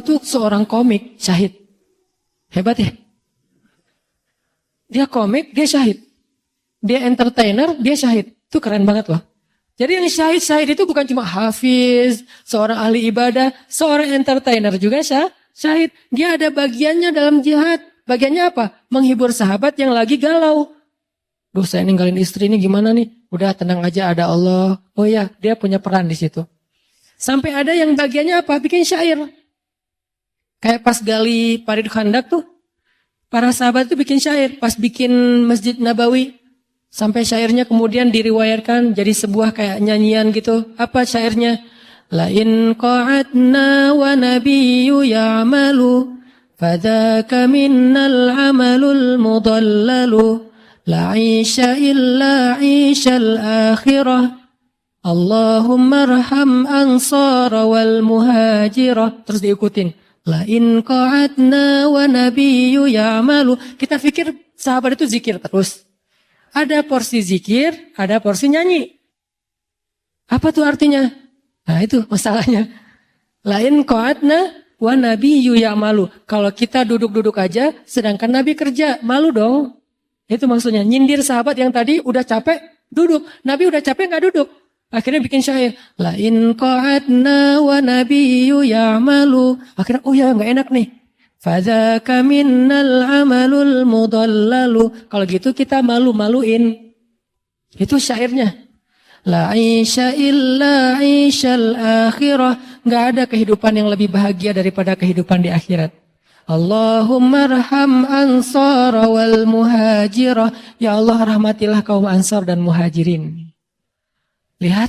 tuh seorang komik, syahid. Hebat ya? Dia komik, dia syahid. Dia entertainer, dia syahid. Itu keren banget loh. Jadi yang syahid itu bukan cuma hafiz, seorang ahli ibadah, seorang entertainer juga syahid. Dia ada bagiannya dalam jihad. Bagiannya apa? Menghibur sahabat yang lagi galau. Duh, saya ninggalin istri ini gimana nih? Udah tenang aja, ada Allah. Oh ya, dia punya peran di situ. Sampai ada yang bagiannya apa? Bikin syair. Kayak pas gali Parit Khandak tuh, para sahabat tuh bikin syair. Pas bikin Masjid Nabawi, sampai syairnya kemudian diriwayatkan jadi sebuah kayak nyanyian gitu. Apa syairnya? La in qa'adna wa nabiyyu ya'malu fadhaka minnal amalul mudallalu la 'isha illa 'ishal akhirah Allahumma arham ansara wal muhajirah. Terus diikutin. La in qa'adna wa nabiyyu ya'malu. Kita pikir sahabat itu zikir terus. Ada porsi zikir, ada porsi nyanyi. Apa tuh artinya? Nah itu masalahnya. La in qa'adna wa nabiyyu ya'malu. Kalau kita duduk-duduk aja, sedangkan Nabi kerja, malu dong. Itu maksudnya, nyindir sahabat yang tadi udah capek, duduk. Nabi udah capek gak duduk. Akhirnya bikin syair. La in qa'adna wa nabiyyu ya'malu. Akhirnya, oh ya gak enak nih. Fadzaka minnal amalul mudallalu. Kalau gitu kita malu-maluin. Itu syairnya. La isya illa isyal akhirah. Gak ada kehidupan yang lebih bahagia daripada kehidupan di akhirat. Allahumma arham ansara wal muhajirah. Ya Allah rahmatilah kaum ansar dan muhajirin. Lihat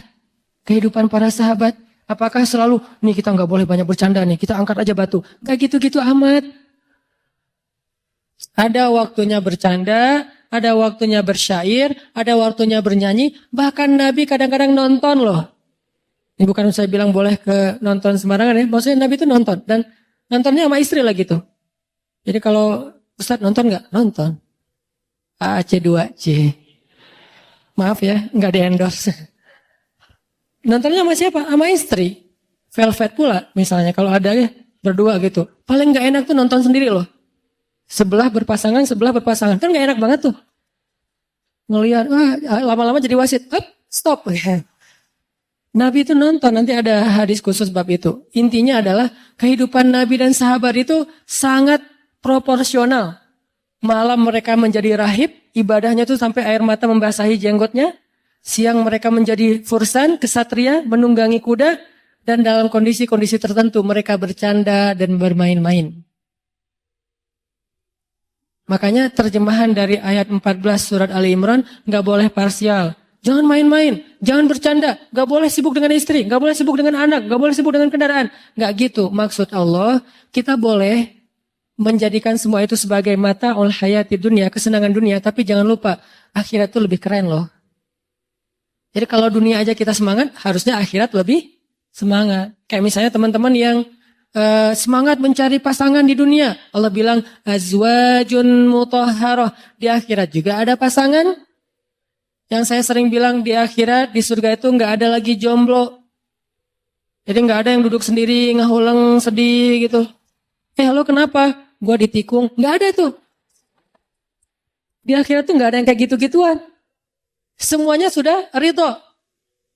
kehidupan para sahabat. Apakah selalu, nih kita gak boleh banyak bercanda nih, kita angkat aja batu. Gak gitu-gitu amat. Ada waktunya bercanda, ada waktunya bersyair, ada waktunya bernyanyi. Bahkan Nabi kadang-kadang nonton loh. Ini bukan saya bilang boleh ke nonton sembarangan ya. Maksudnya Nabi itu nonton. Dan nontonnya sama istri lagi tuh. Jadi kalau Ustaz nonton gak? Nonton. AC2C. Maaf ya, gak di-endorse. Nontonnya sama siapa? Sama istri. Velvet pula misalnya. Kalau ada ya, berdua gitu. Paling gak enak tuh nonton sendiri loh. Sebelah berpasangan. Kan gak enak banget tuh. Ngelihat, lama-lama jadi wasit. Stop. Nabi itu nonton, nanti ada hadis khusus bab itu. Intinya adalah kehidupan Nabi dan sahabat itu sangat proporsional. Malam mereka menjadi rahib, ibadahnya itu sampai air mata membasahi jenggotnya. Siang mereka menjadi fursan, kesatria, menunggangi kuda. Dan dalam kondisi-kondisi tertentu mereka bercanda dan bermain-main. Makanya terjemahan dari ayat 14 surat Ali Imran gak boleh parsial. Jangan main-main, jangan bercanda, gak boleh sibuk dengan istri, gak boleh sibuk dengan anak, gak boleh sibuk dengan kendaraan. Gak gitu, maksud Allah, kita boleh menjadikan semua itu sebagai mata ul hayati dunia, kesenangan dunia, tapi jangan lupa, akhirat itu lebih keren loh. Jadi kalau dunia aja kita semangat, harusnya akhirat lebih semangat. Kayak misalnya teman-teman yang semangat mencari pasangan di dunia. Allah bilang, azwajun mutahharah, di akhirat juga ada pasangan. Yang saya sering bilang di akhirat, di surga itu gak ada lagi jomblo. Jadi gak ada yang duduk sendiri, ngahuleng, sedih gitu. Lo kenapa? Gua ditikung. Gak ada tuh. Di akhirat tuh gak ada yang kayak gitu-gituan. Semuanya sudah ridho.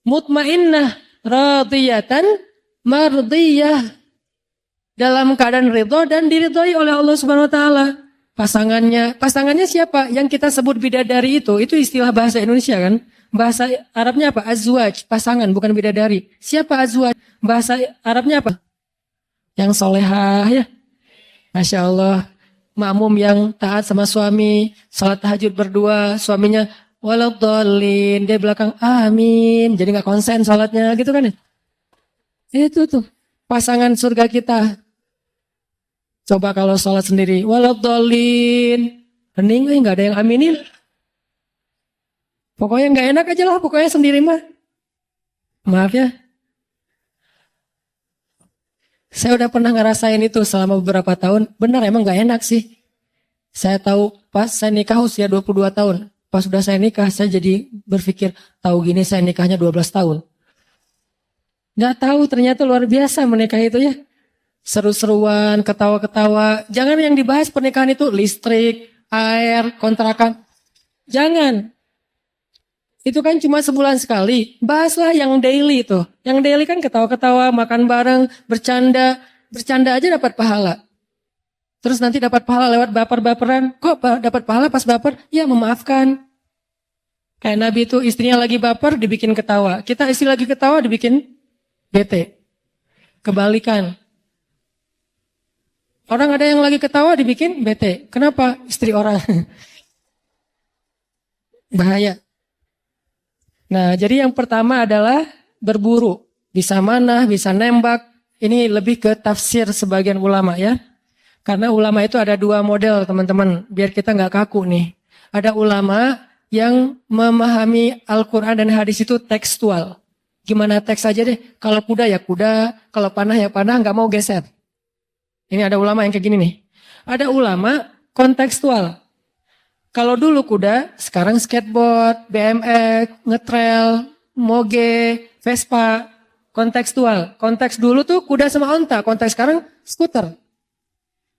Mutmainnah, radiyatan, mardiyah. Dalam keadaan ridho dan diridhoi oleh Allah Subhanahu Wa Taala. Pasangannya siapa? Yang kita sebut bidadari itu istilah bahasa Indonesia kan? Bahasa Arabnya apa? Azwaj, pasangan bukan bidadari. Siapa azwaj? Bahasa Arabnya apa? Yang solehah ya. Masya Allah. Makmum yang taat sama suami, salat tahajud berdua, suaminya waladhdallin, dia belakang amin. Jadi gak konsen salatnya gitu kan ya? Itu tuh pasangan surga kita. Coba kalau sholat sendiri, waladhdallin, hening, nggak ada yang aminin. Pokoknya nggak enak aja lah, pokoknya sendiri mah. Maaf ya. Saya udah pernah ngerasain itu selama beberapa tahun. Benar emang nggak enak sih. Saya tahu pas saya nikah usia 22 tahun. Pas sudah saya nikah, saya jadi berpikir, tahu gini saya nikahnya 12 tahun. Nggak tahu ternyata luar biasa menikah itu ya. seru-seruan, ketawa-ketawa. Jangan yang dibahas pernikahan itu listrik, air, kontrakan. Jangan. Itu kan cuma sebulan sekali. Bahaslah yang daily itu. Yang daily kan ketawa-ketawa, makan bareng, bercanda. Bercanda aja dapat pahala. Terus nanti dapat pahala lewat baper-baperan. Kok dapat pahala pas baper? Ya memaafkan. Kayak Nabi itu istrinya lagi baper, dibikin ketawa. Kita istri lagi ketawa, dibikin bete. Kebalikan. Orang ada yang lagi ketawa, dibikin bete. Kenapa? Istri orang. Bahaya. Nah, jadi yang pertama adalah berburu. Bisa manah, bisa nembak. Ini lebih ke tafsir sebagian ulama ya. Karena ulama itu ada dua model teman-teman. Biar kita nggak kaku nih. Ada ulama yang memahami Al-Quran dan hadis itu tekstual. Gimana teks aja deh. Kalau kuda ya kuda. Kalau panah ya panah, nggak mau geser. Ini ada ulama yang kayak gini nih. Ada ulama kontekstual. Kalau dulu kuda, sekarang skateboard, BMX, ngetrail, moge, Vespa, kontekstual. Konteks dulu tuh kuda sama onta, konteks sekarang skuter,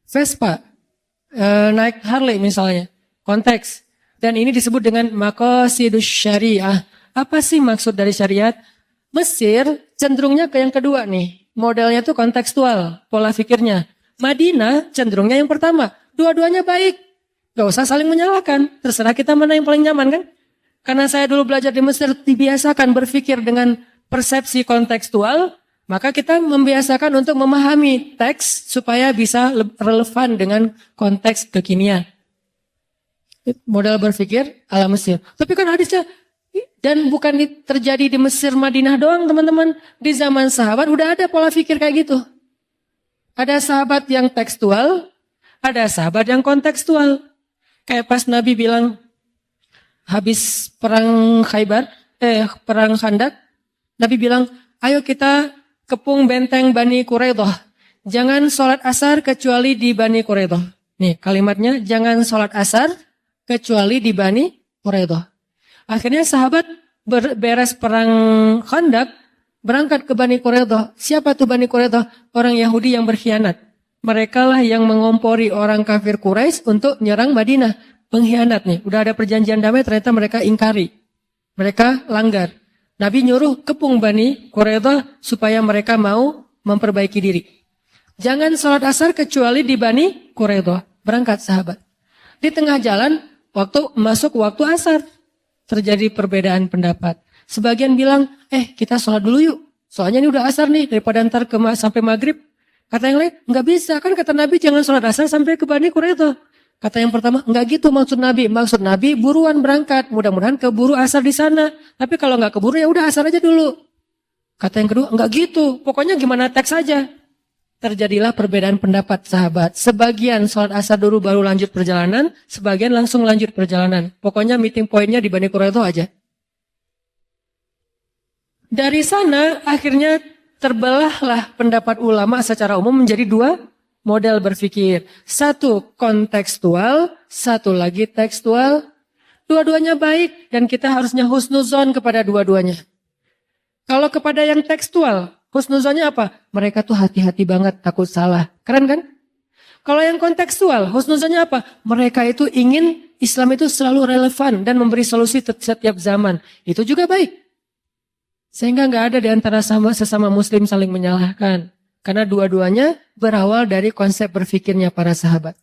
Vespa, naik Harley misalnya, konteks. Dan ini disebut dengan maqasidus syariah. Apa sih maksud dari syariat? Mesir cenderungnya ke yang kedua nih, modelnya tuh kontekstual, pola pikirnya. Madinah cenderungnya yang pertama, dua-duanya baik. Gak usah saling menyalahkan, terserah kita mana yang paling nyaman kan. Karena saya dulu belajar di Mesir, dibiasakan berpikir dengan persepsi kontekstual, maka kita membiasakan untuk memahami teks supaya bisa relevan dengan konteks kekinian. Modal berpikir ala Mesir. Tapi kan hadisnya, dan bukan terjadi di Mesir, Madinah doang teman-teman. Di zaman sahabat udah ada pola pikir kayak gitu. Ada sahabat yang tekstual, ada sahabat yang kontekstual. Kayak pas Nabi bilang habis perang perang Khandak, Nabi bilang, ayo kita kepung benteng Bani Quraidah. Jangan sholat asar kecuali di Bani Quraidah. Nih kalimatnya, jangan sholat asar kecuali di Bani Quraidah. Akhirnya sahabat beres perang Khandak, berangkat ke Bani Quraidah. Siapa tuh Bani Quraidah? Orang Yahudi yang berkhianat. Mereka lah yang mengompori orang kafir Quraisy untuk nyerang Madinah. Pengkhianat nih. Udah ada perjanjian damai, ternyata mereka ingkari. Mereka langgar. Nabi nyuruh kepung Bani Quraidah supaya mereka mau memperbaiki diri. Jangan sholat asar kecuali di Bani Quraidah. Berangkat sahabat. Di tengah jalan, masuk waktu asar. Terjadi perbedaan pendapat. Sebagian bilang, kita sholat dulu yuk. Soalnya ini udah asar nih, daripada ntar sampai maghrib. Kata yang lain, enggak bisa. Kan kata Nabi jangan sholat asar sampai ke Bani Quraidah. Kata yang pertama, enggak gitu maksud Nabi. Maksud Nabi buruan berangkat. Mudah-mudahan keburu asar di sana. Tapi kalau enggak keburu ya udah asar aja dulu. Kata yang kedua, enggak gitu. Pokoknya gimana teks aja. Terjadilah perbedaan pendapat sahabat. Sebagian sholat asar dulu baru lanjut perjalanan. Sebagian langsung lanjut perjalanan. Pokoknya meeting pointnya di Bani Quraidah aja. Dari sana akhirnya terbelahlah pendapat ulama secara umum menjadi dua model berpikir. Satu kontekstual, satu lagi tekstual. Dua-duanya baik dan kita harusnya husnuzon kepada dua-duanya. Kalau kepada yang tekstual, husnuzonnya apa? Mereka tuh hati-hati banget, takut salah. Keren kan? Kalau yang kontekstual, husnuzonnya apa? Mereka itu ingin Islam itu selalu relevan dan memberi solusi setiap zaman. Itu juga baik. Sehingga nggak ada di antara sesama muslim saling menyalahkan. Karena dua-duanya berawal dari konsep berpikirnya para sahabat.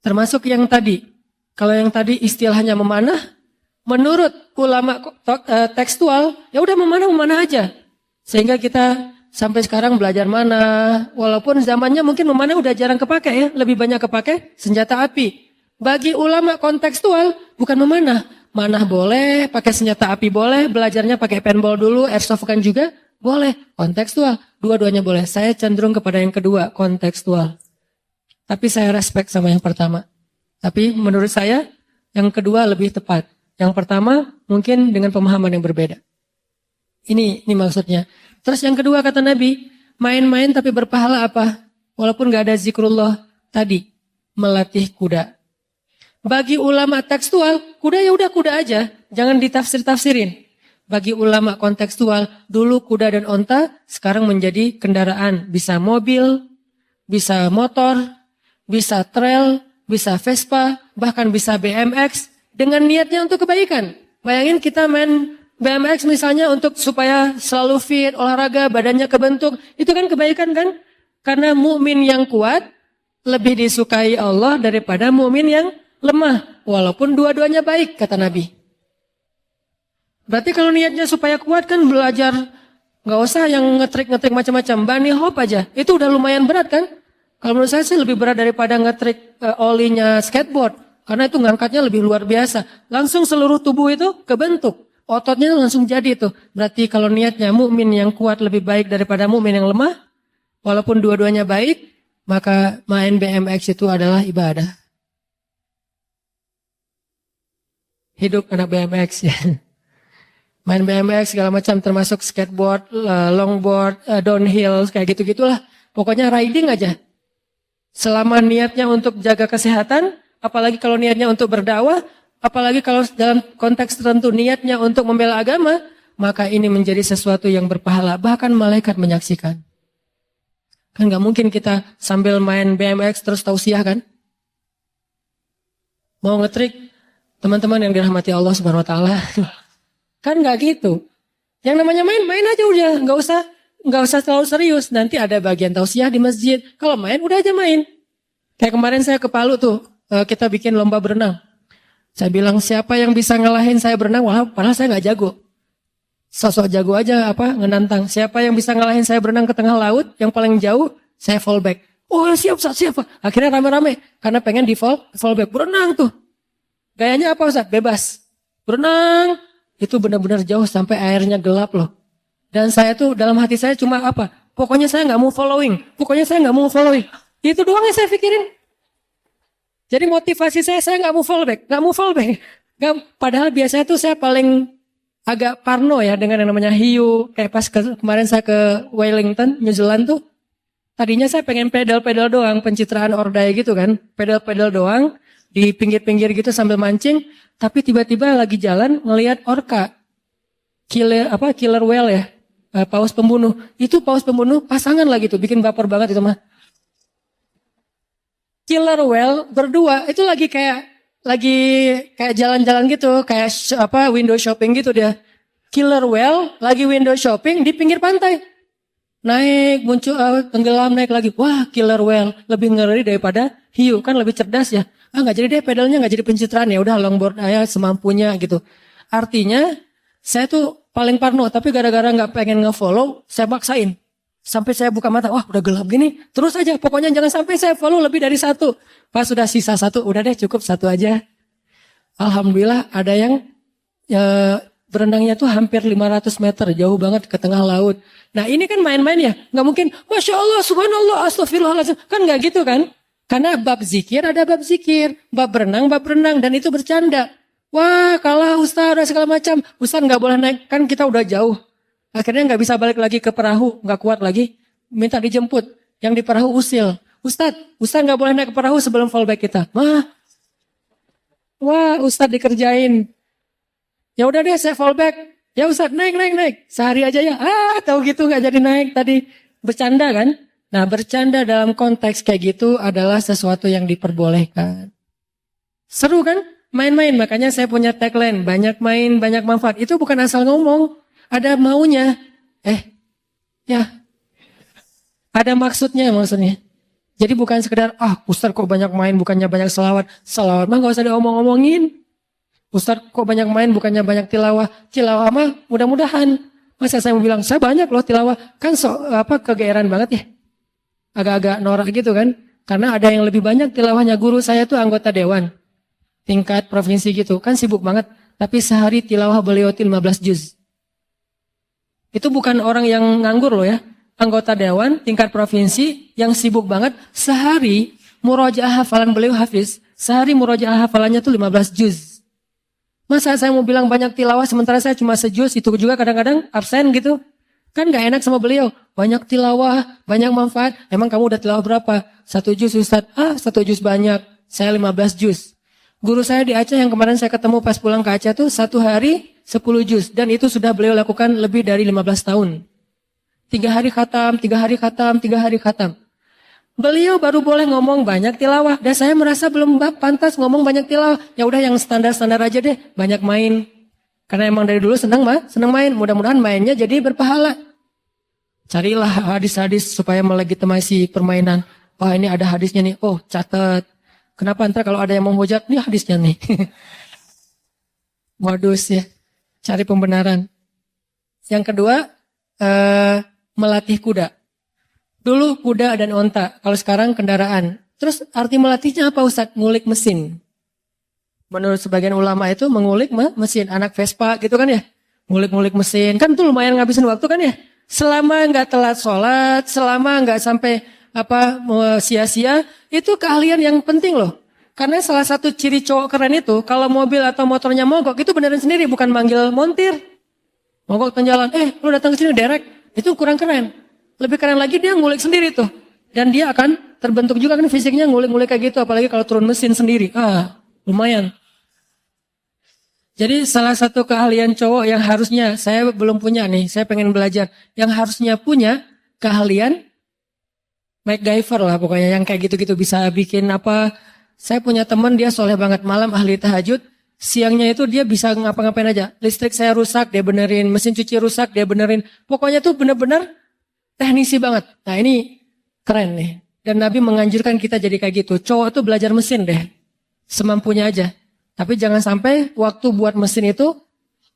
Termasuk yang tadi. Kalau yang tadi istilahnya memanah, menurut ulama tekstual, ya udah memanah aja. Sehingga kita sampai sekarang belajar manah. Walaupun zamannya mungkin memanah udah jarang kepake ya. Lebih banyak kepake senjata api. Bagi ulama kontekstual, bukan memanah. Manah boleh, pakai senjata api boleh, belajarnya pakai paintball dulu, airsoft kan juga boleh, kontekstual. Dua-duanya boleh. Saya cenderung kepada yang kedua, kontekstual. Tapi saya respect sama yang pertama. Tapi menurut saya, yang kedua lebih tepat. Yang pertama mungkin dengan pemahaman yang berbeda. Ini maksudnya. Terus yang kedua kata Nabi, main-main tapi berpahala apa? Walaupun gak ada zikrullah tadi, melatih kuda. Bagi ulama tekstual, kuda ya udah kuda aja, jangan ditafsir-tafsirin. Bagi ulama kontekstual, dulu kuda dan onta, sekarang menjadi kendaraan. Bisa mobil, bisa motor, bisa trail, bisa Vespa, bahkan bisa BMX, dengan niatnya untuk kebaikan. Bayangin kita main BMX misalnya untuk supaya selalu fit, olahraga, badannya kebentuk, itu kan kebaikan kan? Karena mukmin yang kuat lebih disukai Allah daripada mukmin yang lemah, walaupun dua-duanya baik, kata Nabi. Berarti kalau niatnya supaya kuat kan belajar, nggak usah yang ngetrik-ngetrik macam-macam, bunny hop aja, itu udah lumayan berat kan? Kalau menurut saya sih lebih berat daripada ngetrik olinya skateboard, karena itu ngangkatnya lebih luar biasa. Langsung seluruh tubuh itu kebentuk, ototnya langsung jadi tuh. Berarti kalau niatnya mukmin yang kuat lebih baik daripada mukmin yang lemah, walaupun dua-duanya baik, maka main BMX itu adalah ibadah. Hidup anak BMX ya. Main BMX segala macam termasuk skateboard, longboard, downhill, kayak gitu-gitulah. Pokoknya riding aja. Selama niatnya untuk jaga kesehatan, apalagi kalau niatnya untuk berdakwah, apalagi kalau dalam konteks tertentu niatnya untuk membela agama, maka ini menjadi sesuatu yang berpahala. Bahkan malaikat menyaksikan. Kan gak mungkin kita sambil main BMX terus tausiah kan? Mau ngetrik, teman-teman yang dirahmati Allah Subhanahu Wa Taala. Kan nggak gitu. Yang namanya main aja udah, nggak usah terlalu serius. Nanti ada bagian tausiah di masjid. Kalau main udah aja main. Kayak kemarin saya ke Palu tuh, kita bikin lomba berenang. Saya bilang siapa yang bisa ngalahin saya berenang, padahal saya nggak jago. Sosok jago aja ngenantang. Siapa yang bisa ngalahin saya berenang ke tengah laut, yang paling jauh, saya fallback. Oh siap Ustaz, siap. Akhirnya rame-rame, karena pengen di fallback. Berenang tuh. Gayanya apa Ustaz? Bebas. Berenang. Itu benar-benar jauh sampai airnya gelap loh. Dan saya tuh dalam hati saya cuma pokoknya saya nggak mau following. Pokoknya saya nggak mau following. Itu doang yang saya pikirin. Jadi motivasi saya nggak mau fallback. Nggak mau fallback. Padahal biasanya tuh saya paling agak parno ya dengan yang namanya hiu. Kayak pas kemarin saya ke Wellington, New Zealand tuh. Tadinya saya pengen pedal-pedal doang. Pencitraan ordai gitu kan. Pedal-pedal doang. Di pinggir-pinggir gitu sambil mancing. Tapi tiba-tiba lagi jalan ngelihat orca. Killer whale ya. Paus pembunuh. Itu paus pembunuh pasangan lagi tuh. Bikin baper banget itu mah. Killer whale berdua. Itu lagi kayak jalan-jalan gitu. Kayak window shopping gitu dia. Killer whale lagi window shopping di pinggir pantai. Naik, muncul, tenggelam, naik lagi. Wah, killer whale. Lebih ngeri daripada hiu. Kan lebih cerdas ya. Nggak jadi deh pedalnya, nggak jadi pencitraan. Ya udah longboard aja semampunya gitu. Artinya, saya tuh paling parno. Tapi gara-gara nggak pengen nge-follow, saya maksain. Sampai saya buka mata, wah udah gelap gini. Terus aja, pokoknya jangan sampai saya follow lebih dari satu. Pas sudah sisa satu, udah deh cukup satu aja. Alhamdulillah ada yang berenangnya tuh hampir 500 meter. Jauh banget ke tengah laut. Nah ini kan main-main ya. Nggak mungkin, Masya Allah, Subhanallah, Astagfirullahaladzim. Kan nggak gitu kan. Karena bab zikir ada bab zikir. Bab berenang. Dan itu bercanda. Wah kalah Ustaz, ada segala macam. Ustaz nggak boleh naik, kan kita udah jauh. Akhirnya nggak bisa balik lagi ke perahu. Nggak kuat lagi. Minta dijemput. Yang di perahu usil. Ustaz nggak boleh naik ke perahu sebelum fallback kita. Wah Ustaz dikerjain. Ya udah deh saya fallback. Ya Ustaz naik. Sehari aja ya. Tahu gitu nggak jadi naik tadi. Bercanda kan? Nah bercanda dalam konteks kayak gitu adalah sesuatu yang diperbolehkan. Seru kan? Main-main. Makanya saya punya tagline. Banyak main, banyak manfaat. Itu bukan asal ngomong. Ada maunya. Ya. Ada maksudnya. Jadi bukan sekedar, Ustaz kok banyak main bukannya banyak selawat. Selawat mah gak usah diomong-omongin. Ustaz kok banyak main bukannya banyak tilawah. Tilawah mah mudah-mudahan. Masa saya mau bilang, saya banyak loh tilawah. Kan kegeeran banget ya. Agak-agak norak gitu kan. Karena ada yang lebih banyak tilawahnya. Guru saya tuh anggota dewan. Tingkat provinsi gitu. Kan sibuk banget. Tapi sehari tilawah beliau 15 juz. Itu bukan orang yang nganggur loh ya. Anggota dewan tingkat provinsi yang sibuk banget. Sehari murojaah hafalan beliau hafiz. Sehari murojaah hafalannya tuh 15 juz. Masa saya mau bilang banyak tilawah sementara saya cuma sejuz. Itu juga kadang-kadang absen gitu. Kan gak enak sama beliau. Banyak tilawah, banyak manfaat. Emang kamu udah tilawah berapa? 1 juz Ustaz. 1 juz banyak. Saya 15 juz. Guru saya di Aceh yang kemarin saya ketemu pas pulang ke Aceh tuh 1 hari 10 juz. Dan itu sudah beliau lakukan lebih dari 15 tahun. 3 hari khatam, 3 hari khatam, 3 hari khatam. Beliau baru boleh ngomong banyak tilawah. Dan saya merasa belum pantas ngomong banyak tilawah. Ya udah yang standar-standar aja deh, banyak main. Karena emang dari dulu senang main. Mudah-mudahan mainnya jadi berpahala. Carilah hadis-hadis supaya melegitimasi permainan. Wah ini ada hadisnya nih. Oh catat. Kenapa ntar kalau ada yang mau hujat, nih hadisnya nih. Modus ya. Cari pembenaran. Yang kedua, melatih kuda. Dulu kuda dan onta. Kalau sekarang kendaraan. Terus arti melatihnya apa Ustaz? Ngulik mesin. Menurut sebagian ulama itu mengulik mesin. Anak Vespa gitu kan ya. Ngulik-ngulik mesin. Kan itu lumayan ngabisin waktu kan ya. Selama nggak telat sholat. Selama nggak sampai sia-sia. Itu keahlian yang penting loh. Karena salah satu ciri cowok keren itu. Kalau mobil atau motornya mogok. Itu beneran sendiri. Bukan manggil montir. Mogok tengah jalan. Lu datang ke sini derek. Itu kurang keren. Lebih keren lagi dia ngulik sendiri tuh. Dan dia akan terbentuk juga kan fisiknya ngulik-ngulik kayak gitu. Apalagi kalau turun mesin sendiri. Lumayan. Jadi salah satu keahlian cowok yang harusnya saya belum punya nih. Saya pengen belajar. Yang harusnya punya keahlian MacGyver lah pokoknya. Yang kayak gitu-gitu bisa bikin apa. Saya punya teman dia soleh banget malam ahli tahajud. Siangnya itu dia bisa ngapa-ngapain aja. Listrik saya rusak dia benerin. Mesin cuci rusak dia benerin. Pokoknya tuh bener-bener teknisi banget. Nah ini keren nih. Dan Nabi menganjurkan kita jadi kayak gitu. Cowok tuh belajar mesin deh. Semampunya aja. Tapi jangan sampai waktu buat mesin itu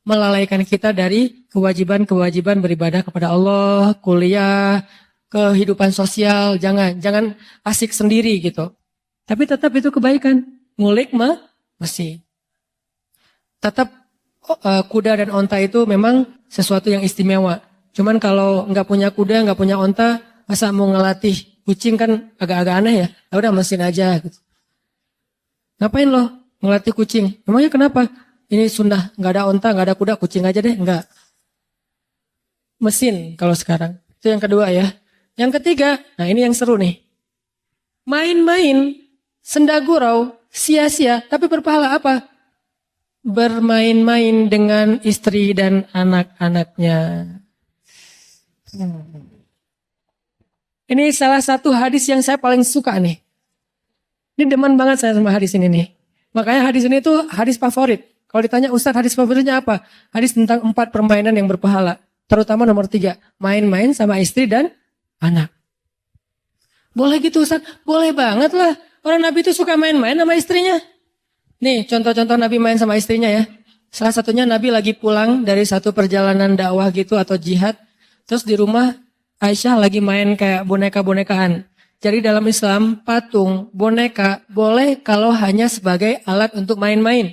melalaikan kita dari kewajiban-kewajiban beribadah kepada Allah, kuliah, kehidupan sosial. Jangan asik sendiri gitu. Tapi tetap itu kebaikan. Ngulik mesin. Tetap kuda dan onta itu memang sesuatu yang istimewa. Cuman kalau nggak punya kuda, nggak punya onta, masa mau ngelatih kucing kan agak-agak aneh ya. Ya udah mesin aja. Gitu. Ngapain loh ngelatih kucing? Memangnya kenapa? Ini sunnah, nggak ada onta, nggak ada kuda, kucing aja deh, nggak. Mesin kalau sekarang. Itu yang kedua ya. Yang ketiga, nah ini yang seru nih. Main-main, senda gurau, sia-sia, tapi berpahala apa? Bermain-main dengan istri dan anak-anaknya. Ini salah satu hadis yang saya paling suka nih. Ini demen banget saya sama hadis ini nih. Makanya hadis ini tuh hadis favorit. Kalau ditanya Ustadz hadis favoritnya apa? Hadis tentang 4 permainan yang berpahala. Terutama nomor 3. Main-main sama istri dan anak. Boleh gitu Ustadz? Boleh banget lah. Orang Nabi itu suka main-main sama istrinya. Nih contoh-contoh Nabi main sama istrinya ya. Salah satunya Nabi lagi pulang dari satu perjalanan dakwah gitu atau jihad. Terus di rumah Aisyah lagi main kayak boneka-bonekaan. Jadi dalam Islam patung, boneka boleh kalau hanya sebagai alat untuk main-main.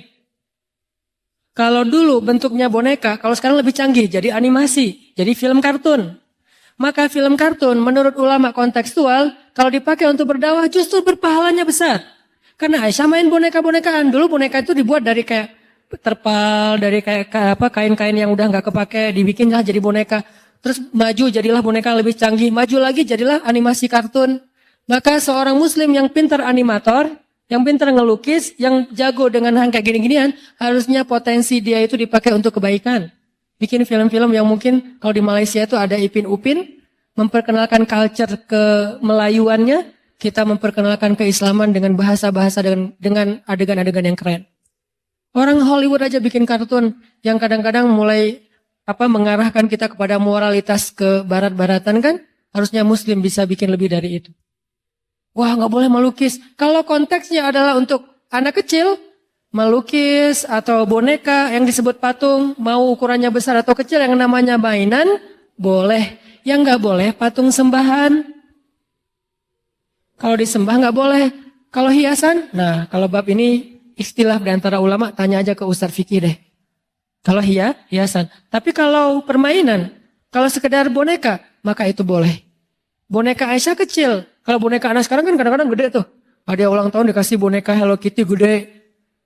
Kalau dulu bentuknya boneka, kalau sekarang lebih canggih jadi animasi, jadi film kartun. Maka film kartun menurut ulama kontekstual kalau dipakai untuk berdakwah justru berpahalanya besar. Karena Aisyah main boneka-bonekaan. Dulu boneka itu dibuat dari kayak terpal, dari kayak kain-kain yang udah nggak kepake, dibikinlah jadi boneka. Terus maju jadilah boneka lebih canggih, maju lagi jadilah animasi kartun. Maka seorang muslim yang pintar animator, yang pintar ngelukis, yang jago dengan hal kayak gini-ginian, harusnya potensi dia itu dipakai untuk kebaikan. Bikin film-film yang mungkin kalau di Malaysia itu ada Ipin Upin, memperkenalkan culture kemelayuannya, kita memperkenalkan keislaman dengan bahasa-bahasa dengan adegan-adegan yang keren. Orang Hollywood aja bikin kartun yang kadang-kadang mulai mengarahkan kita kepada moralitas ke barat-baratan kan, harusnya muslim bisa bikin lebih dari itu. Wah nggak boleh melukis. Kalau konteksnya adalah untuk anak kecil, melukis atau boneka yang disebut patung, mau ukurannya besar atau kecil yang namanya mainan, boleh. Yang nggak boleh patung sembahan. Kalau disembah nggak boleh. Kalau hiasan, nah kalau bab ini istilah di antara ulama, tanya aja ke Ustaz Fikih deh. Kalau hiasan. Tapi kalau permainan, kalau sekedar boneka, maka itu boleh. Boneka Aisyah kecil. Kalau boneka anak sekarang kan kadang-kadang gede tuh. Ada ulang tahun dikasih boneka Hello Kitty gede.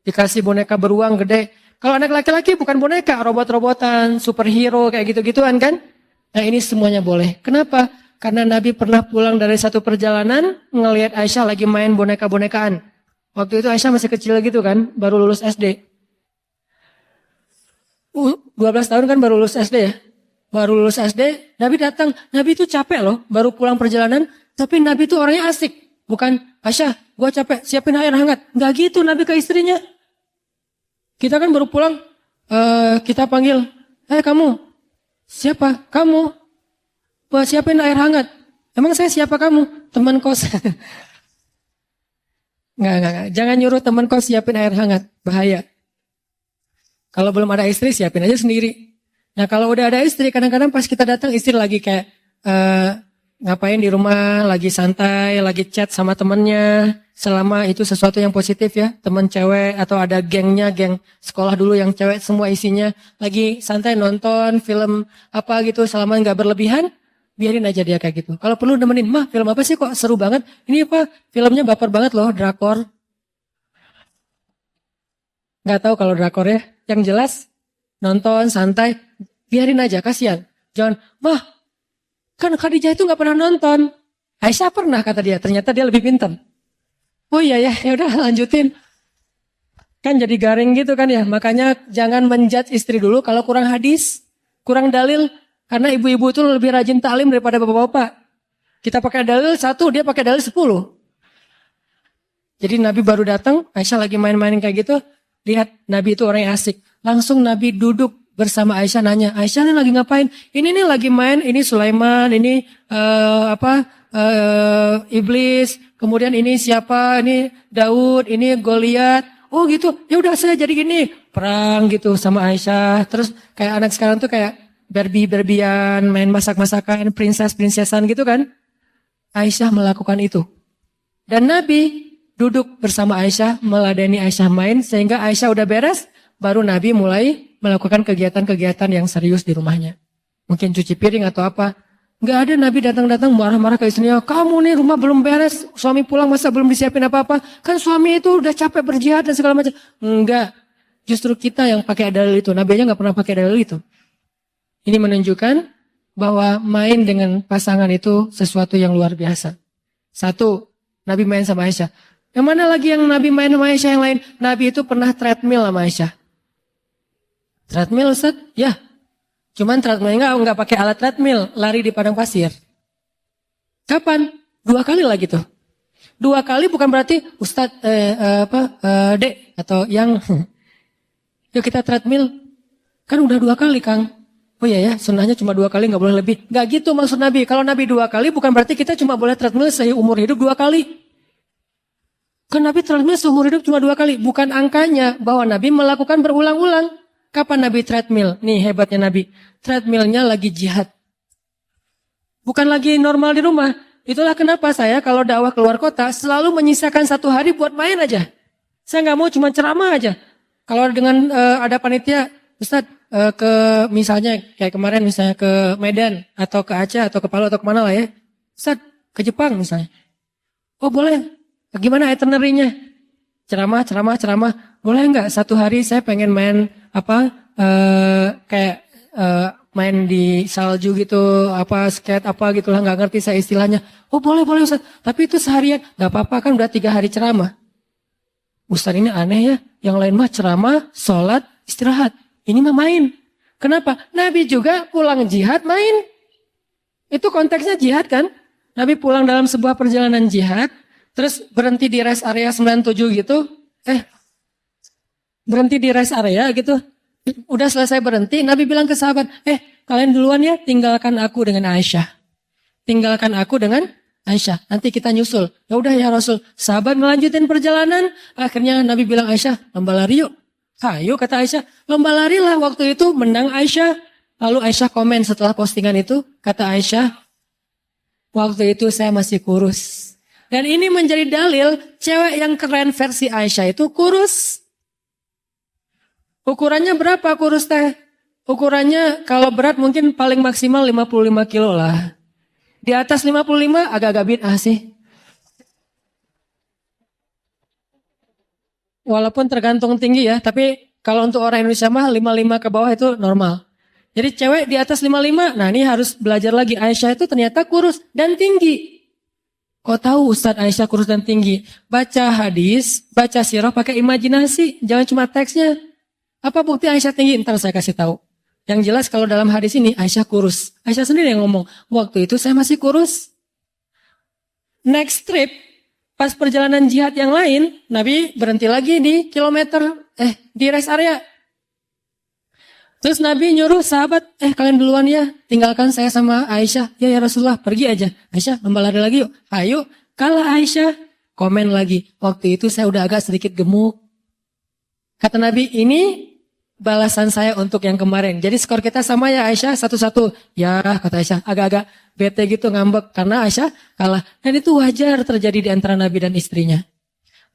Dikasih boneka beruang gede. Kalau anak laki-laki bukan boneka, robot-robotan, superhero kayak gitu-gituan kan. Nah ini semuanya boleh. Kenapa? Karena Nabi pernah pulang dari satu perjalanan, ngelihat Aisyah lagi main boneka-bonekaan. Waktu itu Aisyah masih kecil gitu kan, baru lulus SD. 12 tahun kan baru lulus SD ya. Baru lulus SD, Nabi datang. Nabi itu capek loh, baru pulang perjalanan. Tapi Nabi itu orangnya asik. Bukan, Aisyah, gue capek, siapin air hangat. Nggak gitu Nabi ke istrinya. Kita kan baru pulang, kita panggil, kamu, siapa? Kamu, siapin air hangat. Emang saya siapa kamu? Teman kos. Enggak. Jangan nyuruh teman kos siapin air hangat. Bahaya. Kalau belum ada istri, siapin aja sendiri. Nah kalau udah ada istri, kadang-kadang pas kita datang istri lagi kayak ngapain di rumah, lagi santai, lagi chat sama temennya. Selama itu sesuatu yang positif ya. Teman cewek atau ada gengnya, geng sekolah dulu yang cewek semua isinya. Lagi santai nonton film apa gitu selama nggak berlebihan. Biarin aja dia kayak gitu. Kalau perlu nemenin, mah film apa sih kok seru banget? Ini apa? Filmnya baper banget loh, drakor. Nggak tahu kalau drakor ya. Yang jelas nonton santai, biarin aja, kasihan. Jangan, mah kan Khadijah itu nggak pernah nonton. Aisyah pernah kata dia. Ternyata dia lebih pintar. Oh iya ya, ya udah lanjutin. Kan jadi garing gitu kan ya. Makanya jangan menjudge istri dulu kalau kurang hadis, kurang dalil. Karena ibu-ibu itu lebih rajin taklim daripada bapak-bapak. Kita pakai dalil 1, dia pakai dalil 10. Jadi Nabi baru datang, Aisyah lagi main-main kayak gitu. Lihat Nabi itu orang yang asik. Langsung Nabi duduk bersama Aisyah nanya, Aisyah ini lagi ngapain? Ini nih lagi main, ini Sulaiman, ini iblis. Kemudian ini siapa? Ini Daud, ini Goliat. Oh gitu, ya udah saya jadi gini. Perang gitu sama Aisyah. Terus kayak anak sekarang tuh kayak Barbie-Barbian, main masak-masakan, princess-princessan gitu kan. Aisyah melakukan itu. Dan Nabi duduk bersama Aisyah, meladeni Aisyah main, sehingga Aisyah udah beres, baru Nabi mulai melakukan kegiatan-kegiatan yang serius di rumahnya. Mungkin cuci piring atau apa. Nggak ada Nabi datang-datang marah-marah ke istrinya, kamu nih rumah belum beres, suami pulang masa belum disiapin apa-apa. Kan suami itu udah capek berjihad dan segala macam. Enggak, justru kita yang pakai dalil itu. Nabi aja nggak pernah pakai dalil itu. Ini menunjukkan bahwa main dengan pasangan itu sesuatu yang luar biasa. 1, Nabi main sama Aisyah. Yang mana lagi yang Nabi main sama Aisyah yang lain? Nabi itu pernah treadmill sama Aisyah. Treadmill Ustaz? Ya. Cuman treadmill enggak pakai alat treadmill, lari di padang pasir. Kapan? 2 kali lagi tuh. 2 kali bukan berarti Ustaz Dek atau yang yuk kita treadmill. Kan udah 2 kali, Kang. Oh iya ya, sunnahnya cuma 2 kali, gak boleh lebih. Gak gitu maksud Nabi. Kalau Nabi 2 kali bukan berarti kita cuma boleh treadmill seumur hidup 2 kali. Kan Nabi treadmill seumur hidup cuma 2 kali. Bukan angkanya bahwa Nabi melakukan berulang-ulang. Kapan Nabi treadmill? Nih hebatnya Nabi. Treadmillnya lagi jihad. Bukan lagi normal di rumah. Itulah kenapa saya kalau dakwah keluar kota selalu menyisakan 1 hari buat main aja. Saya gak mau cuma ceramah aja. Kalau dengan ada panitia, Ustaz, ke misalnya kayak kemarin misalnya ke Medan atau ke Aceh atau ke Palu atau kemana lah ya. Ustaz, ke Jepang misalnya. Oh boleh. Gimana itinerary-nya? Ceramah. Boleh nggak 1 hari saya pengen main kayak main di salju gitu, skate gitu lah, nggak ngerti saya istilahnya. Oh boleh Ustaz. Tapi itu seharian. Nggak apa-apa kan udah 3 hari ceramah. Ustaz ini aneh ya. Yang lain mah ceramah, sholat, istirahat. Ini mah main. Kenapa? Nabi juga pulang jihad main. Itu konteksnya jihad kan? Nabi pulang dalam sebuah perjalanan jihad. Terus berhenti di rest area 97 gitu. Berhenti di rest area gitu. Udah selesai berhenti. Nabi bilang ke sahabat. Kalian duluan ya, tinggalkan aku dengan Aisyah. Tinggalkan aku dengan Aisyah. Nanti kita nyusul. Ya udah ya Rasul. Sahabat melanjutin perjalanan. Akhirnya Nabi bilang Aisyah, lomba lari yuk. Ayo kata Aisyah, lomba lari lah waktu itu menang Aisyah. Lalu Aisyah komen setelah postingan itu, kata Aisyah, waktu itu saya masih kurus. Dan ini menjadi dalil cewek yang keren versi Aisyah itu kurus. Ukurannya berapa kurus teh? Ukurannya kalau berat mungkin paling maksimal 55 kilo lah. Di atas 55 agak-agak bid'ah sih. Walaupun tergantung tinggi ya, tapi kalau untuk orang Indonesia mah 55 ke bawah itu normal. Jadi cewek di atas 55, nah ini harus belajar lagi. Aisyah itu ternyata kurus dan tinggi. Kok tahu Ustadz Aisyah kurus dan tinggi? Baca hadis, baca sirah pakai imajinasi, jangan cuma teksnya. Apa bukti Aisyah tinggi? Ntar saya kasih tahu. Yang jelas kalau dalam hadis ini Aisyah kurus. Aisyah sendiri yang ngomong, waktu itu saya masih kurus. Next trip, pas perjalanan jihad yang lain, Nabi berhenti lagi di di rest area. Terus Nabi nyuruh sahabat, kalian duluan ya, tinggalkan saya sama Aisyah. Ya Rasulullah, pergi aja. Aisyah, lomba lari lagi yuk. Ayo, kalah Aisyah. Komen lagi, waktu itu saya udah agak sedikit gemuk. Kata Nabi, ini balasan saya untuk yang kemarin. Jadi skor kita sama ya Aisyah, 1-1. Ya, kata Aisyah, agak-agak bete gitu, ngambek. Karena Aisyah kalah. Dan itu wajar terjadi di antara Nabi dan istrinya.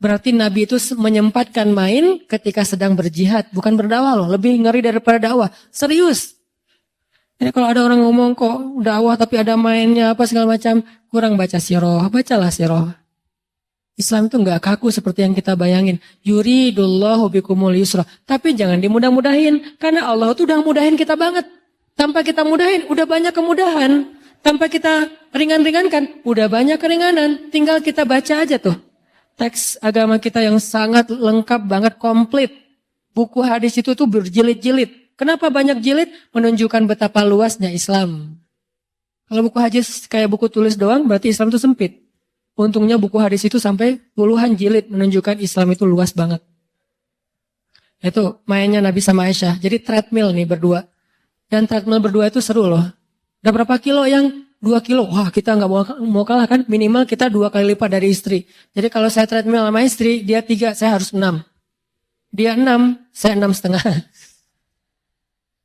Berarti Nabi itu menyempatkan main ketika sedang berjihad. Bukan berdakwah loh, lebih ngeri daripada dakwah. Serius. Jadi kalau ada orang ngomong kok dakwah tapi ada mainnya apa segala macam, kurang baca sirah. Bacalah sirah. Islam itu nggak kaku seperti yang kita bayangin. Yuridullahu bikumul yusra. Tapi jangan dimudah-mudahin. Karena Allah tuh udah mudahin kita banget. Tanpa kita mudahin, udah banyak kemudahan. Tanpa kita ringan-ringankan, udah banyak keringanan. Tinggal kita baca aja tuh. Teks agama kita yang sangat lengkap banget, komplit. Buku hadis itu tuh berjilid-jilid. Kenapa banyak jilid? Menunjukkan betapa luasnya Islam. Kalau buku hadis kayak buku tulis doang, berarti Islam itu sempit. Untungnya buku hadis itu sampai puluhan jilid menunjukkan Islam itu luas banget. Itu mainnya Nabi sama Aisyah. Jadi treadmill nih berdua. Dan treadmill berdua itu seru loh. Udah berapa kilo yang 2 kilo? Wah kita gak mau kalah kan. Minimal kita 2 kali lipat dari istri. Jadi kalau saya treadmill sama istri, dia 3, saya harus 6. Dia 6, saya 6,5.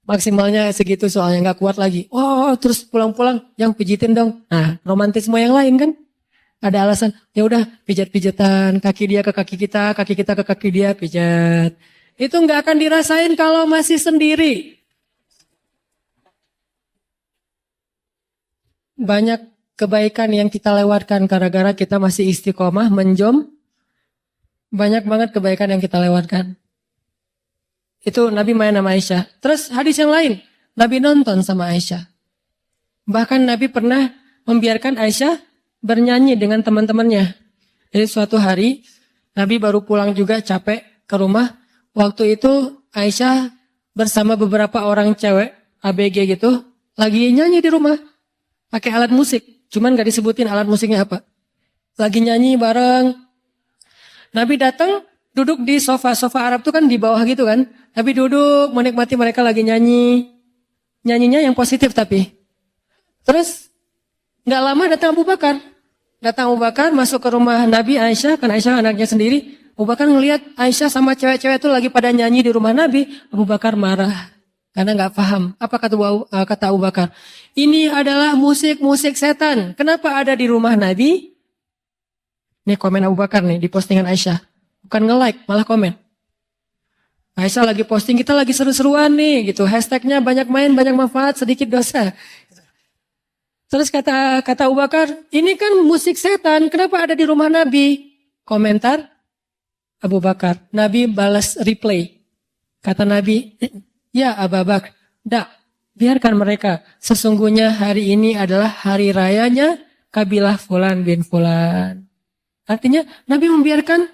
Maksimalnya segitu soalnya gak kuat lagi. Oh terus pulang-pulang yang pijitin dong. Nah romantisme yang lain kan. Ada alasan, ya udah pijat-pijatan, kaki dia ke kaki kita ke kaki dia, pijat. Itu nggak akan dirasain kalau masih sendiri. Banyak kebaikan yang kita lewatkan gara-gara kita masih istiqomah, menjom. Banyak banget kebaikan yang kita lewatkan. Itu Nabi main sama Aisyah. Terus hadis yang lain, Nabi nonton sama Aisyah. Bahkan Nabi pernah membiarkan Aisyah bernyanyi dengan teman-temannya. Jadi suatu hari Nabi baru pulang juga capek ke rumah. Waktu itu Aisyah bersama beberapa orang cewek ABG gitu lagi nyanyi di rumah pakai alat musik. Cuman gak disebutin alat musiknya apa. Lagi nyanyi bareng. Nabi datang duduk di sofa Arab tuh kan di bawah gitu kan. Nabi duduk menikmati mereka lagi nyanyi. Nyanyinya yang positif tapi. Terus gak lama datang Abu Bakar. Datang Abu Bakar masuk ke rumah Nabi Aisyah, kan Aisyah anaknya sendiri. Abu Bakar ngelihat Aisyah sama cewek-cewek itu lagi pada nyanyi di rumah Nabi. Abu Bakar marah karena nggak paham. Apa kata Abu Bakar? Ini adalah musik setan. Kenapa ada di rumah Nabi? Ini komen Abu Bakar nih di postingan Aisyah. Bukan nge-like, malah komen. Aisyah lagi posting, kita lagi seru-seruan nih gitu. Hashtagnya banyak main, banyak manfaat, sedikit dosa. Terus kata Abu Bakar, ini kan musik setan, kenapa ada di rumah Nabi? Komentar Abu Bakar, Nabi balas replay. Kata Nabi, ya Abu Bakar, biarkan mereka. Sesungguhnya hari ini adalah hari rayanya kabilah Fulan bin Fulan. Artinya Nabi membiarkan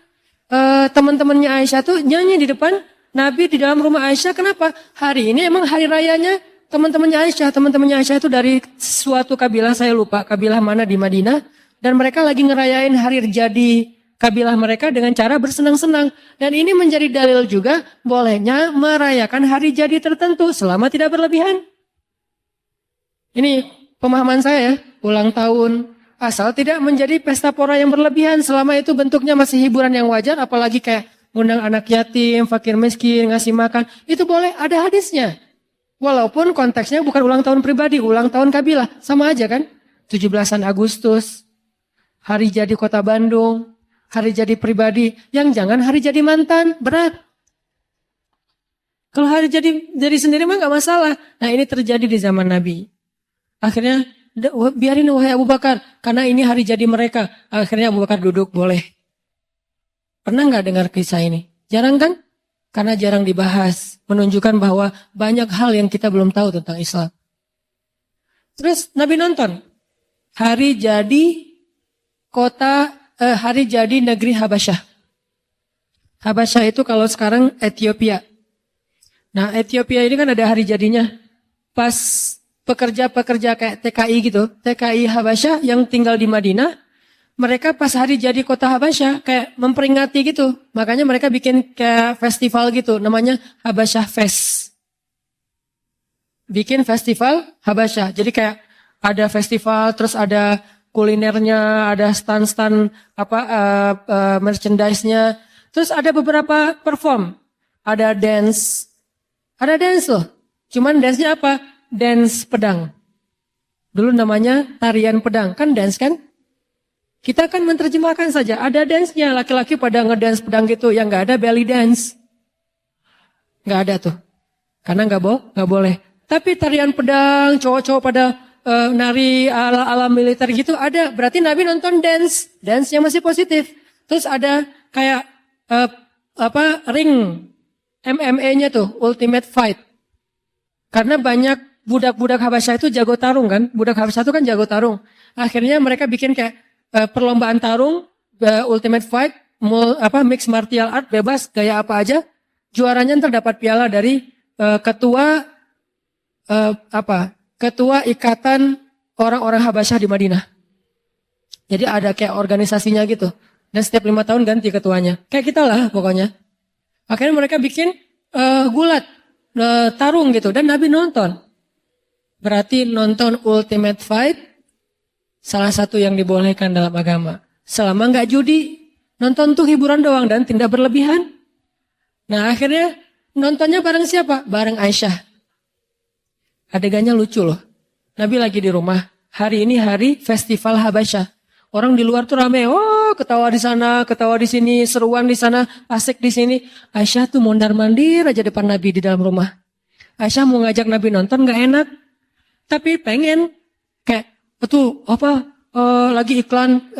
teman-temannya Aisyah tuh nyanyi di depan Nabi di dalam rumah Aisyah. Kenapa? Hari ini emang hari rayanya teman-temannya Aisyah itu dari suatu kabilah, saya lupa kabilah mana di Madinah. Dan mereka lagi ngerayain hari jadi kabilah mereka dengan cara bersenang-senang. Dan ini menjadi dalil juga bolehnya merayakan hari jadi tertentu selama tidak berlebihan. Ini pemahaman saya ya, ulang tahun. Asal tidak menjadi pesta pora yang berlebihan. Selama itu bentuknya masih hiburan yang wajar, apalagi kayak ngundang anak yatim, fakir miskin, ngasih makan. Itu boleh, ada hadisnya. Walaupun konteksnya bukan ulang tahun pribadi, ulang tahun kabilah. Sama aja kan? 17-an Agustus, hari jadi kota Bandung, hari jadi pribadi. Yang jangan hari jadi mantan, berat. Kalau hari jadi sendiri mah gak masalah. Nah ini terjadi di zaman Nabi. Akhirnya biarin wahai Abu Bakar, karena ini hari jadi mereka. Akhirnya Abu Bakar duduk, boleh. Pernah gak dengar kisah ini? Jarang kan? Karena jarang dibahas, menunjukkan bahwa banyak hal yang kita belum tahu tentang Islam. Terus Nabi nonton hari jadi hari jadi negeri Habasyah. Habasyah itu kalau sekarang Ethiopia. Nah Ethiopia ini kan ada hari jadinya. pas pekerja-pekerja kayak TKI gitu, TKI Habasyah yang tinggal di Madinah, mereka pas hari jadi kota Habasyah kayak memperingati gitu. Makanya mereka bikin kayak festival gitu, namanya Habasyah Fest. Bikin festival Habasyah. Jadi kayak ada festival, terus ada kulinernya, ada stand-stand merchandise-nya. Terus ada beberapa perform. Ada dance. Ada dance loh. Cuman dance-nya apa? Dance pedang. Dulu namanya tarian pedang. Kan dance kan? Kita kan menerjemahkan saja. Ada dance-nya. Laki-laki pada ngedance pedang gitu. Yang gak ada belly dance. Gak ada tuh. Karena gak boleh. Tapi tarian pedang, cowok-cowok pada nari ala militer gitu ada. Berarti Nabi nonton dance. Dance-nya masih positif. Terus ada kayak ring MMA-nya tuh, Ultimate Fight. Karena banyak budak-budak Habasyah itu jago tarung kan. Budak Habasyah itu kan jago tarung. Akhirnya mereka bikin kayak perlombaan tarung, Ultimate Fight, mixed martial art, bebas, gaya apa aja. Juaranya terdapat piala dari ketua ikatan orang-orang Habasyah di Madinah. Jadi ada kayak organisasinya gitu. Dan setiap 5 tahun ganti ketuanya. Kayak kita lah pokoknya. Akhirnya mereka bikin gulat, tarung gitu. Dan Nabi nonton. Berarti nonton Ultimate Fight, salah satu yang dibolehkan dalam agama. Selama nggak judi, nonton tuh hiburan doang dan tidak berlebihan. Nah akhirnya nontonnya bareng siapa? Bareng Aisyah. Adegannya lucu loh. Nabi lagi di rumah. Hari ini hari festival Habasyah. Orang di luar tuh rame. Oh, ketawa di sana, ketawa di sini, seruan di sana, asik di sini. Aisyah tuh mondar-mandir aja depan Nabi di dalam rumah. Aisyah mau ngajak Nabi nonton gak enak. Tapi pengen kayak lagi iklan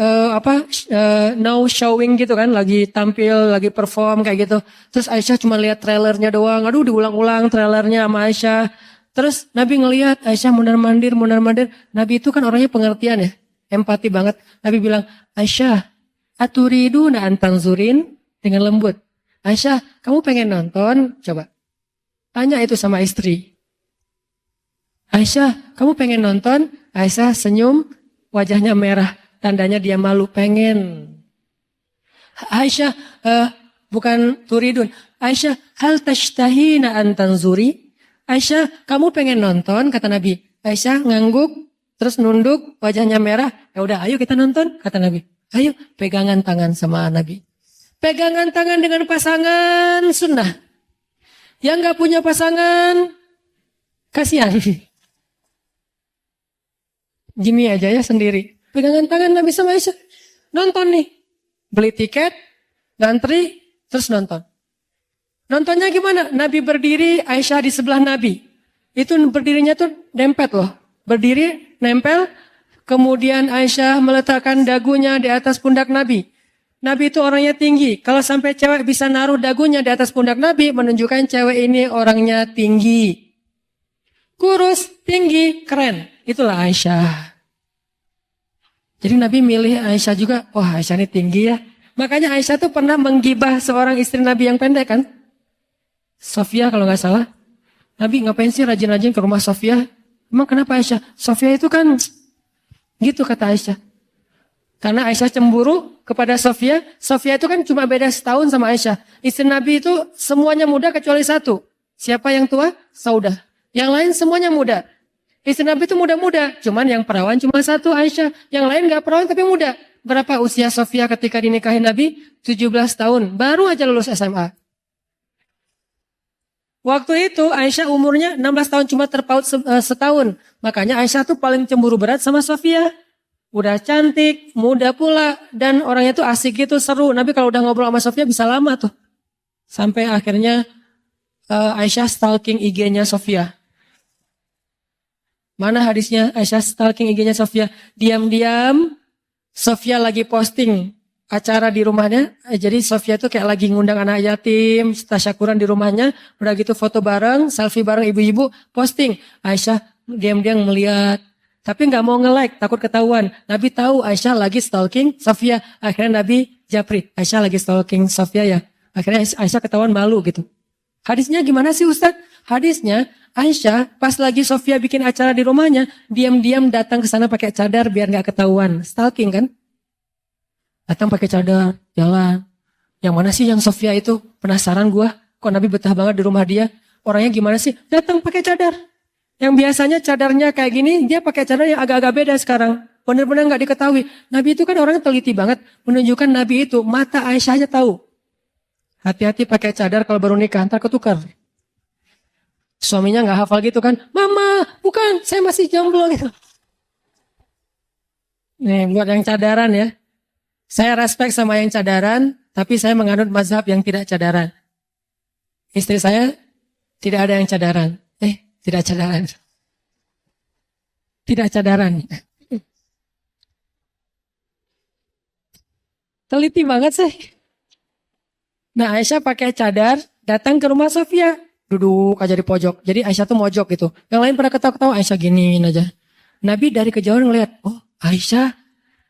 now showing gitu kan, lagi tampil, lagi perform kayak gitu. Terus Aisyah cuma lihat trailernya doang. Aduh, diulang-ulang trailernya sama Aisyah. Terus Nabi ngelihat Aisyah mondar-mandir. Nabi itu kan orangnya pengertian ya, empati banget. Nabi bilang, Aisyah, aturiduna an tanzurin, dengan lembut. Aisyah, kamu pengen nonton? Coba tanya itu sama istri. Aisyah, kamu pengen nonton? Aisyah senyum, wajahnya merah, tandanya dia malu, pengen. Aisyah, bukan turidun. Aisyah, hal tashtahina an tanzuri? Aisyah, kamu pengen nonton? Kata Nabi. Aisyah ngangguk, terus nunduk, wajahnya merah. Ya udah, ayo kita nonton, kata Nabi. Ayo, pegangan tangan sama Nabi. Pegangan tangan dengan pasangan sunnah. Yang gak punya pasangan, kasihan. Gini aja ya sendiri. Pegangan tangan Nabi sama Aisyah. Nonton nih. Beli tiket, ngantri, terus nonton. Nontonnya gimana? Nabi berdiri, Aisyah di sebelah Nabi. Itu berdirinya tuh dempet loh. Berdiri, nempel. Kemudian Aisyah meletakkan dagunya di atas pundak Nabi. Nabi itu orangnya tinggi. Kalau sampai cewek bisa naruh dagunya di atas pundak Nabi, menunjukkan cewek ini orangnya tinggi. Kurus, tinggi, keren. Itulah Aisyah. Jadi Nabi milih Aisyah juga. Wah, Aisyah ini tinggi ya. Makanya Aisyah tuh pernah menggibah seorang istri Nabi yang pendek kan. Sofia kalau gak salah. Nabi ngapain sih rajin-rajin ke rumah Sofia? Emang kenapa Aisyah? Sofia itu kan gitu kata Aisyah. Karena Aisyah cemburu kepada Sofia. Sofia itu kan cuma beda setahun sama Aisyah. Istri Nabi itu semuanya muda kecuali satu. Siapa yang tua? Saudah. Yang lain semuanya muda. Istri Nabi itu muda-muda. Cuman yang perawan cuma satu, Aisyah. Yang lain gak perawan tapi muda. Berapa usia Sofia ketika dinikahi Nabi? 17 tahun. Baru aja lulus SMA. Waktu itu Aisyah umurnya 16 tahun, cuma terpaut setahun. Makanya Aisyah tuh paling cemburu berat sama Sofia. Udah cantik, muda pula. Dan orangnya tuh asik gitu, seru. Nabi kalau udah ngobrol sama Sofia bisa lama tuh. Sampai akhirnya Aisyah stalking IG-nya Sofia. Mana hadisnya Aisyah stalking IG-nya Sofia? Diam-diam Sofia lagi posting acara di rumahnya. Jadi Sofia tuh kayak lagi ngundang anak yatim, tasyakuran di rumahnya. Udah gitu foto bareng, selfie bareng ibu-ibu, posting. Aisyah diam-diam melihat. Tapi gak mau nge-like, takut ketahuan. Nabi tahu Aisyah lagi stalking Sofia. Akhirnya Nabi japri, Aisyah lagi stalking Sofia ya. Akhirnya Aisyah ketahuan malu gitu. Hadisnya gimana sih Ustaz? Hadisnya Aisyah pas lagi Sofia bikin acara di rumahnya, diam-diam datang ke sana pakai cadar biar nggak ketahuan. Stalking kan? Datang pakai cadar, jalan. Yang mana sih yang Sofia itu? Penasaran gua, kok Nabi betah banget di rumah dia? Orangnya gimana sih? Datang pakai cadar. Yang biasanya cadarnya kayak gini, dia pakai cadar yang agak-agak beda sekarang. Benar-benar nggak diketahui. Nabi itu kan orangnya teliti banget, menunjukkan Nabi itu mata Aisyah aja tahu. Hati-hati pakai cadar kalau baru nikah, ntar ketukar. Suaminya nggak hafal gitu kan, Mama, bukan, saya masih jomblo gitu. Nih, buat yang cadaran ya. Saya respect sama yang cadaran, tapi saya menganut mazhab yang tidak cadaran. Istri saya tidak ada yang cadaran. Tidak cadaran. Tidak cadaran. Teliti banget sih. Nah, Aisyah pakai cadar, datang ke rumah Sofia. Duduk aja di pojok. Jadi Aisyah tuh mojok gitu. Yang lain pada ketawa-ketawa, Aisyah giniin aja. Nabi dari kejauhan ngeliat, oh Aisyah.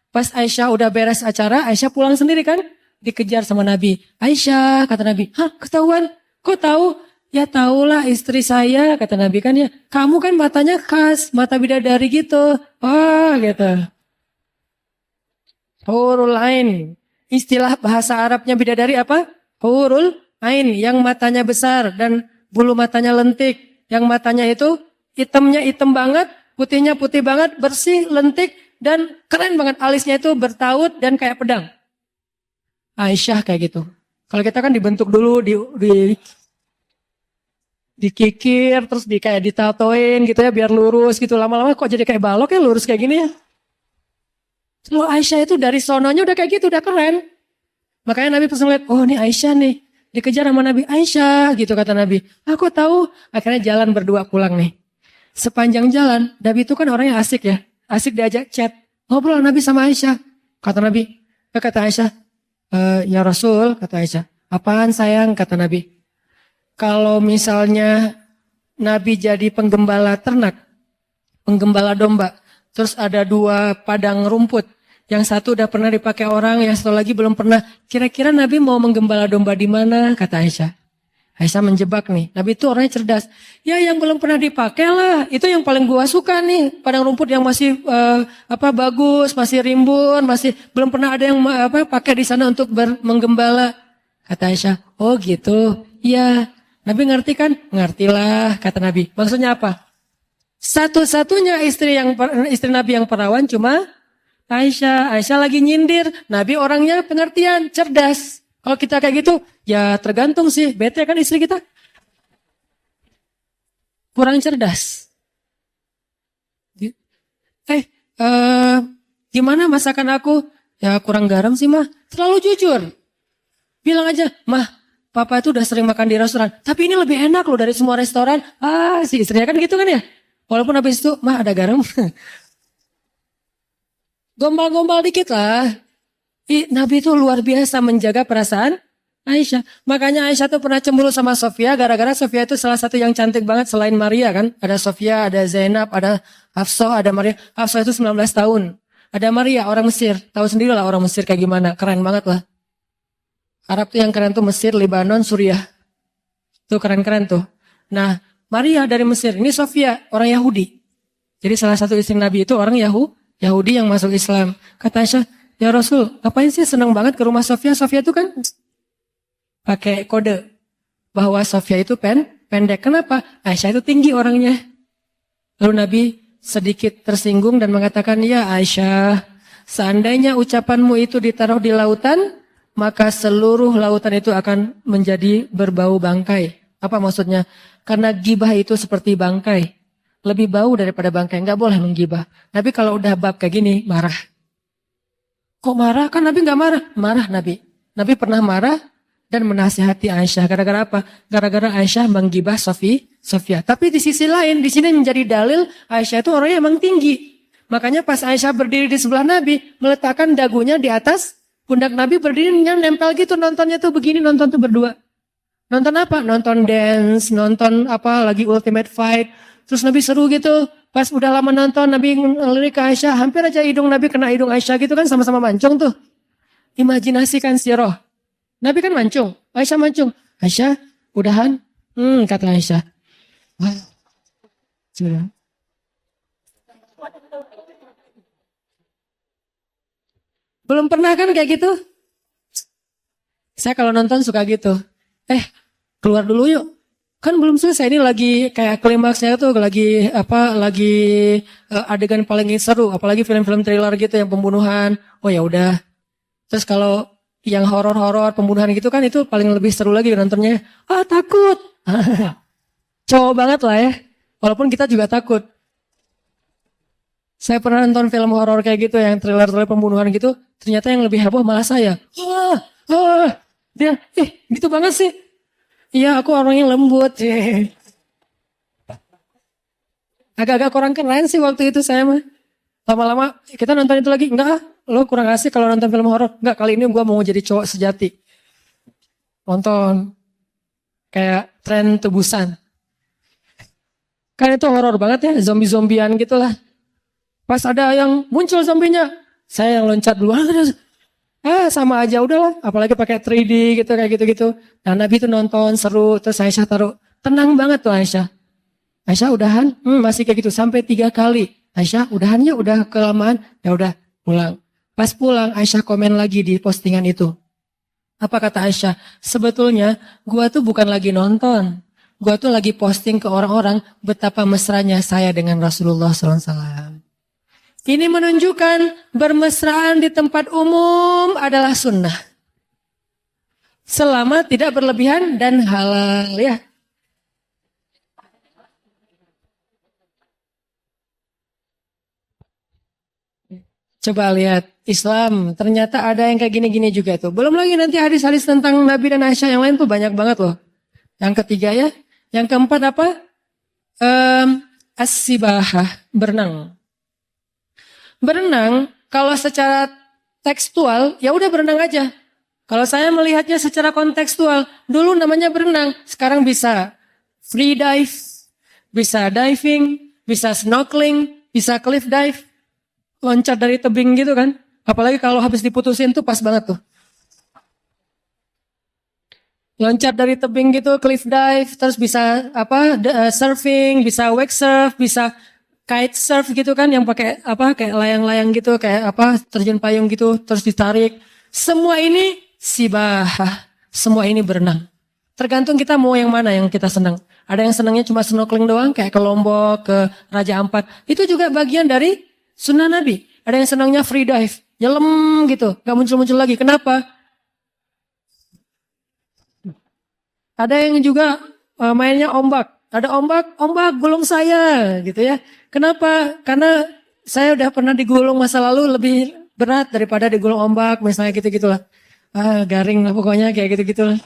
Pas Aisyah udah beres acara, Aisyah pulang sendiri kan. Dikejar sama Nabi. Aisyah, kata Nabi. Hah, ketahuan? Kok tahu? Ya tahulah istri saya, kata Nabi kan ya. Kamu kan matanya khas, mata bidadari gitu. Wah, gitu. Hurul Ain. Istilah bahasa Arabnya bidadari apa? Hurul Ain, yang matanya besar dan bulu matanya lentik. Yang matanya itu hitamnya hitam banget, putihnya putih banget, bersih, lentik, dan keren banget. Alisnya itu bertaut dan kayak pedang. Aisyah kayak gitu. Kalau kita kan dibentuk dulu, dikikir, terus kayak ditatoin gitu ya, biar lurus gitu. Lama-lama kok jadi kayak balok ya, lurus kayak gini ya. Kalau Aisyah itu dari sononya udah kayak gitu, udah keren. Makanya Nabi pas ngeliat, oh ini Aisyah nih. Dikejar sama Nabi, Aisyah gitu kata Nabi. Aku tahu. Akhirnya jalan berdua pulang nih. Sepanjang jalan, Nabi itu kan orangnya asik ya. Asik diajak chat. Ngobrol Nabi sama Aisyah. Kata Nabi, kata Aisyah, ya Rasul, kata Aisyah. Apaan sayang, kata Nabi. Kalau misalnya Nabi jadi penggembala ternak, penggembala domba. Terus ada 2 padang rumput. Yang satu udah pernah dipakai orang, yang satu lagi belum pernah. Kira-kira Nabi mau menggembala domba di mana? Kata Aisyah. Aisyah menjebak nih. Nabi itu orangnya cerdas. Ya yang belum pernah dipakai lah. Itu yang paling gua suka nih. Padang rumput yang masih bagus, masih rimbun, masih belum pernah ada yang pakai di sana untuk menggembala. Kata Aisyah. Oh gitu. Iya. Nabi ngerti kan? Ngertilah, kata Nabi. Maksudnya apa? Satu-satunya istri Nabi yang perawan cuma Aisyah. Aisyah lagi nyindir. Nabi orangnya pengertian, cerdas. Kalau kita kayak gitu, ya tergantung sih. Bete kan istri kita. Kurang cerdas. Gimana masakan aku? Ya kurang garam sih mah. Terlalu jujur. Bilang aja, mah, papa itu udah sering makan di restoran. Tapi ini lebih enak loh dari semua restoran. Si istrinya kan gitu kan ya. Walaupun habis itu, mah ada garam. Gombal-gombal dikit lah. Nabi itu luar biasa menjaga perasaan Aisyah. Makanya Aisyah tuh pernah cemburu sama Sofia. Gara-gara Sofia itu salah satu yang cantik banget selain Maria kan. Ada Sofia, ada Zainab, ada Hafsah, ada Maria. Hafsah itu 19 tahun. Ada Maria, orang Mesir. Tahu sendiri lah orang Mesir kayak gimana. Keren banget lah. Arab tuh yang keren tuh Mesir, Lebanon, Suriah. Tuh keren-keren tuh. Nah, Maria dari Mesir, ini Sofia, orang Yahudi. Jadi salah satu istri Nabi itu orang Yahudi yang masuk Islam. Kata Aisyah, ya Rasul, ngapain sih senang banget ke rumah Sofia? Sofia itu kan pakai kode bahwa Sofia itu pendek. Kenapa? Aisyah itu tinggi orangnya. Lalu Nabi sedikit tersinggung dan mengatakan, ya Aisyah, seandainya ucapanmu itu ditaruh di lautan, maka seluruh lautan itu akan menjadi berbau bangkai. Apa maksudnya? Karena gibah itu seperti bangkai. Lebih bau daripada bangkai. Nggak boleh menggibah. Nabi kalau udah bab kayak gini, marah. Kok marah? Kan Nabi nggak marah. Marah Nabi. Nabi pernah marah dan menasihati Aisyah. Gara-gara apa? Gara-gara Aisyah menggibah Sofia. Tapi di sisi lain, di sini menjadi dalil Aisyah itu orangnya emang tinggi. Makanya pas Aisyah berdiri di sebelah Nabi, meletakkan dagunya di atas pundak Nabi, berdiri nempel gitu, nontonnya tuh begini, nonton tuh berdua. Nonton apa? Nonton dance, nonton apa lagi Ultimate Fight. Terus Nabi seru gitu. Pas udah lama nonton, Nabi ngelirik ke Aisyah, hampir aja hidung Nabi kena hidung Aisyah gitu kan, sama-sama mancung tuh. Imajinasikan si roh. Nabi kan mancung, Aisyah mancung. Aisyah, udahan? Kata Aisyah. Sudah. Belum pernah kan kayak gitu? Saya kalau nonton suka gitu. Keluar dulu yuk. Kan belum selesai, ini lagi kayak klimaksnya tuh lagi adegan paling seru, apalagi film-film thriller gitu yang pembunuhan. Oh ya udah. Terus kalau yang horor-horor pembunuhan gitu kan itu paling lebih seru lagi nontonnya. Takut. Cowok banget lah ya. Walaupun kita juga takut. Saya pernah nonton film horor kayak gitu yang thriller-thriller pembunuhan gitu, ternyata yang lebih heboh malah saya. Dia, gitu banget sih. Iya, aku orang yang lembut. Agak-agak kurang keren sih waktu itu saya mah. Lama-lama kita nonton itu lagi, enggak, lo kurang asik kalau nonton film horor. Enggak, kali ini gua mau jadi cowok sejati. Nonton kayak tren tebusan. Kan itu horor banget ya, zombie-zombian gitulah. Pas ada yang muncul zombinya, saya yang loncat duluan. Sama aja udahlah, apalagi pakai 3D gitu kayak gitu-gitu. Nah, Nabi itu nonton seru, terus Aisyah taruh, tenang banget tuh Aisyah. Aisyah udahan, masih kayak gitu sampai 3 kali. Aisyah udahan ya, udah kelamaan, ya udah pulang. Pas pulang Aisyah komen lagi di postingan itu. Apa kata Aisyah? Sebetulnya gua tuh bukan lagi nonton, gua tuh lagi posting ke orang-orang betapa mesranya saya dengan Rasulullah SAW. Ini menunjukkan bermesraan di tempat umum adalah sunnah. Selama tidak berlebihan dan halal ya. Coba lihat Islam, ternyata ada yang kayak gini-gini juga tuh. Belum lagi nanti hadis-hadis tentang Nabi dan Aisyah yang lain tuh banyak banget loh. Yang ketiga ya. Yang keempat apa? As-sibahah, berenang. Berenang, kalau secara tekstual, ya udah berenang aja. Kalau saya melihatnya secara kontekstual, dulu namanya berenang, sekarang bisa free dive, bisa diving, bisa snorkeling, bisa cliff dive, loncat dari tebing gitu kan. Apalagi kalau habis diputusin tuh pas banget tuh. Loncat dari tebing gitu, cliff dive, terus bisa surfing, bisa wake surf, bisa kite surf gitu kan yang pakai kayak layang-layang gitu, kayak terjun payung gitu, terus ditarik. Semua ini sibahah, semua ini berenang. Tergantung kita mau yang mana yang kita senang. Ada yang senangnya cuma snorkeling doang, kayak ke Lombok, ke Raja Ampat. Itu juga bagian dari sunnah Nabi. Ada yang senangnya free dive, nyelam gitu, gak muncul-muncul lagi. Kenapa? Ada yang juga mainnya ombak. Ada ombak gulung saya gitu ya. Kenapa? Karena saya udah pernah digulung masa lalu lebih berat daripada digulung ombak, misalnya gitu-gitulah. Garing lah pokoknya kayak gitu-gitulah.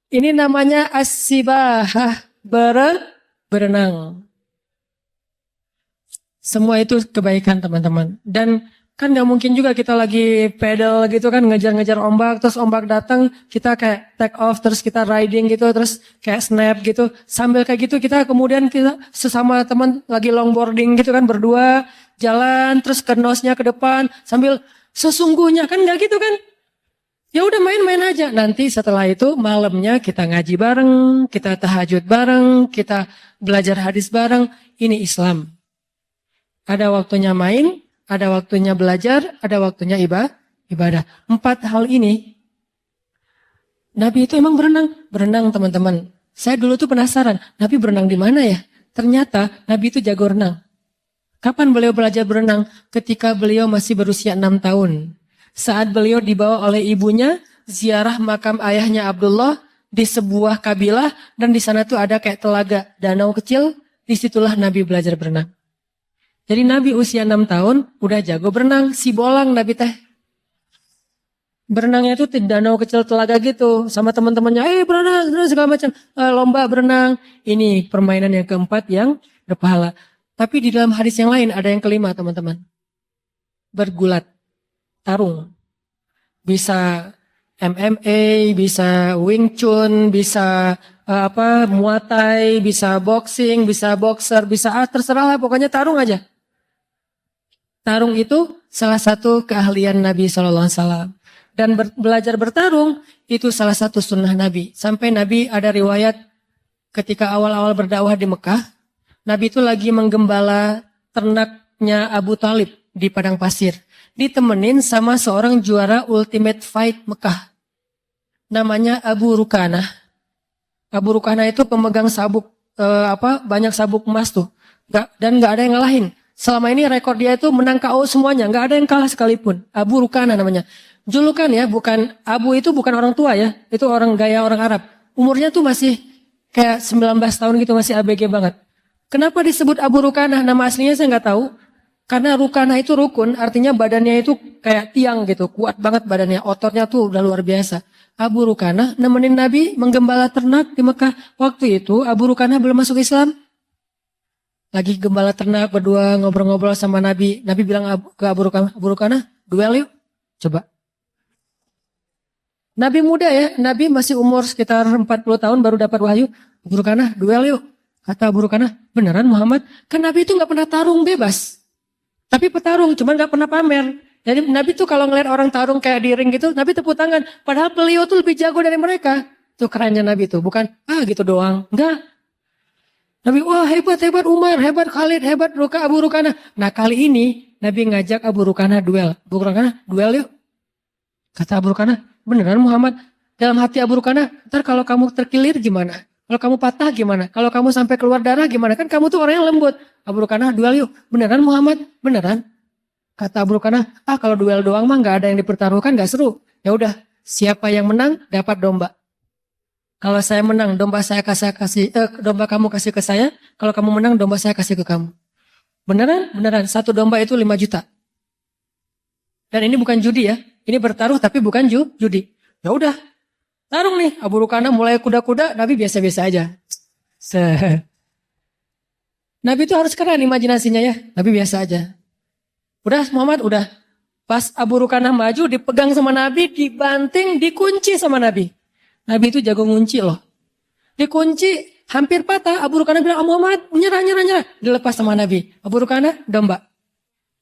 Ini namanya as-sibahah, berenang. Semua itu kebaikan teman-teman. Dan kan gak mungkin juga kita lagi pedal gitu kan, ngejar-ngejar ombak, terus ombak datang, kita kayak take off, terus kita riding gitu, terus kayak snap gitu. Sambil kayak gitu kita kemudian kita sesama teman lagi longboarding gitu kan, berdua jalan, terus ke nosnya ke depan, sambil sesungguhnya kan gak gitu kan. Ya udah main-main aja. Nanti setelah itu malamnya kita ngaji bareng, kita tahajud bareng, kita belajar hadis bareng. Ini Islam. Ada waktunya main, ada waktunya belajar, ada waktunya ibadah. 4 hal ini, Nabi itu emang berenang. Berenang teman-teman. Saya dulu tuh penasaran, Nabi berenang di mana ya? Ternyata Nabi itu jago renang. Kapan beliau belajar berenang? Ketika beliau masih berusia 6 tahun. Saat beliau dibawa oleh ibunya, ziarah makam ayahnya Abdullah di sebuah kabilah. Dan di sana tuh ada kayak telaga, danau kecil. Disitulah Nabi belajar berenang. Jadi Nabi usia 6 tahun udah jago berenang, si bolang Nabi teh. Berenangnya itu di danau kecil telaga gitu, sama teman-temannya, berenang segala macam, lomba berenang. Ini permainan yang keempat yang berpahala. Tapi di dalam hadis yang lain ada yang kelima teman-teman. Bergulat, tarung. Bisa MMA, bisa Wing Chun, bisa Muay Thai, bisa boxing, bisa boxer, bisa terserah lah, pokoknya tarung aja. Tarung itu salah satu keahlian Nabi SAW. Dan belajar bertarung itu salah satu sunnah Nabi. Sampai Nabi ada riwayat ketika awal-awal berdakwah di Mekah, Nabi itu lagi menggembala ternaknya Abu Talib di padang pasir. Ditemenin sama seorang juara Ultimate Fight Mekah. Namanya Abu Rukanah. Abu Rukanah itu pemegang sabuk banyak sabuk emas tuh. Dan nggak ada yang ngalahin. Selama ini rekor dia itu menang KO semuanya, nggak ada yang kalah sekalipun. Abu Rukanah namanya. Julukan ya, bukan Abu itu bukan orang tua ya, itu orang gaya orang Arab. Umurnya tuh masih kayak 19 tahun gitu, masih ABG banget. Kenapa disebut Abu Rukanah? Nama aslinya saya nggak tahu. Karena Rukanah itu rukun, artinya badannya itu kayak tiang gitu, kuat banget badannya, ototnya tuh udah luar biasa. Abu Rukanah nemenin Nabi menggembala ternak di Mekah. Waktu itu Abu Rukanah belum masuk Islam. Lagi gembala ternak berdua ngobrol-ngobrol sama Nabi. Nabi bilang ke Abu Rukanah, duel yuk. Coba. Nabi muda ya, Nabi masih umur sekitar 40 tahun baru dapat wahyu. Abu Rukanah, duel yuk. Kata Abu Rukanah, beneran Muhammad? Kan Nabi itu gak pernah tarung bebas. Tapi petarung, cuman gak pernah pamer. Jadi Nabi tuh kalau ngeliat orang tarung kayak di ring gitu, Nabi tepuk tangan. Padahal beliau tuh lebih jago dari mereka. Tuh kerennya Nabi tuh, bukan gitu doang. Enggak. Nabi, wah hebat Umar, hebat Khalid, hebat Abu Rukanah. Nah kali ini Nabi ngajak Abu Rukanah duel. Abu Rukanah, duel yuk. Kata Abu Rukanah, beneran Muhammad? Dalam hati Abu Rukanah, ntar kalau kamu terkilir gimana? Kalau kamu patah gimana? Kalau kamu sampai keluar darah gimana? Kan kamu tuh orang yang lembut. Abu Rukanah, duel yuk. Beneran Muhammad? Beneran? Kata Abu Rukanah, kalau duel doang mah gak ada yang dipertaruhkan, gak seru. Ya udah, siapa yang menang dapat domba. Kalau saya menang, domba kamu kasih ke saya. Kalau kamu menang, domba saya kasih ke kamu. Beneran? Beneran. Satu domba itu 5 juta. Dan ini bukan judi ya. Ini bertaruh tapi bukan judi. Ya udah, tarung nih. Abu Rukanah mulai kuda-kuda, Nabi biasa-biasa aja. Nabi itu harus keren imajinasinya ya. Nabi biasa aja. Udah Muhammad, udah. Pas Abu Rukanah maju, dipegang sama Nabi, dibanting, dikunci sama Nabi. Nabi itu jago ngunci loh. Dikunci, hampir patah. Abu Rukanah bilang, Muhammad, nyerah. Dilepas sama Nabi. Abu Rukanah, domba.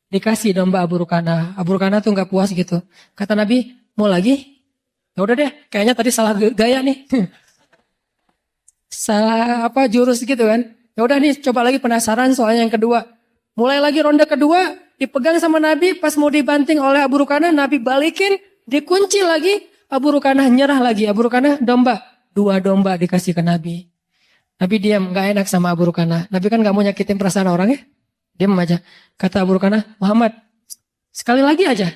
Dikasih domba Abu Rukanah. Abu Rukanah tuh gak puas gitu. Kata Nabi, mau lagi? Ya udah deh, kayaknya tadi salah gaya nih. Salah jurus gitu kan. Ya udah nih, coba lagi penasaran soalnya yang kedua. Mulai lagi ronde kedua, dipegang sama Nabi, pas mau dibanting oleh Abu Rukanah, Nabi balikin, dikunci lagi, Abu Rukanah nyerah lagi. Abu Rukanah domba, 2 domba dikasih ke Nabi. Nabi diam, gak enak sama Abu Rukanah. Nabi kan gak mau nyakitin perasaan orang ya. Diam aja. Kata Abu Rukanah, Muhammad, sekali lagi aja.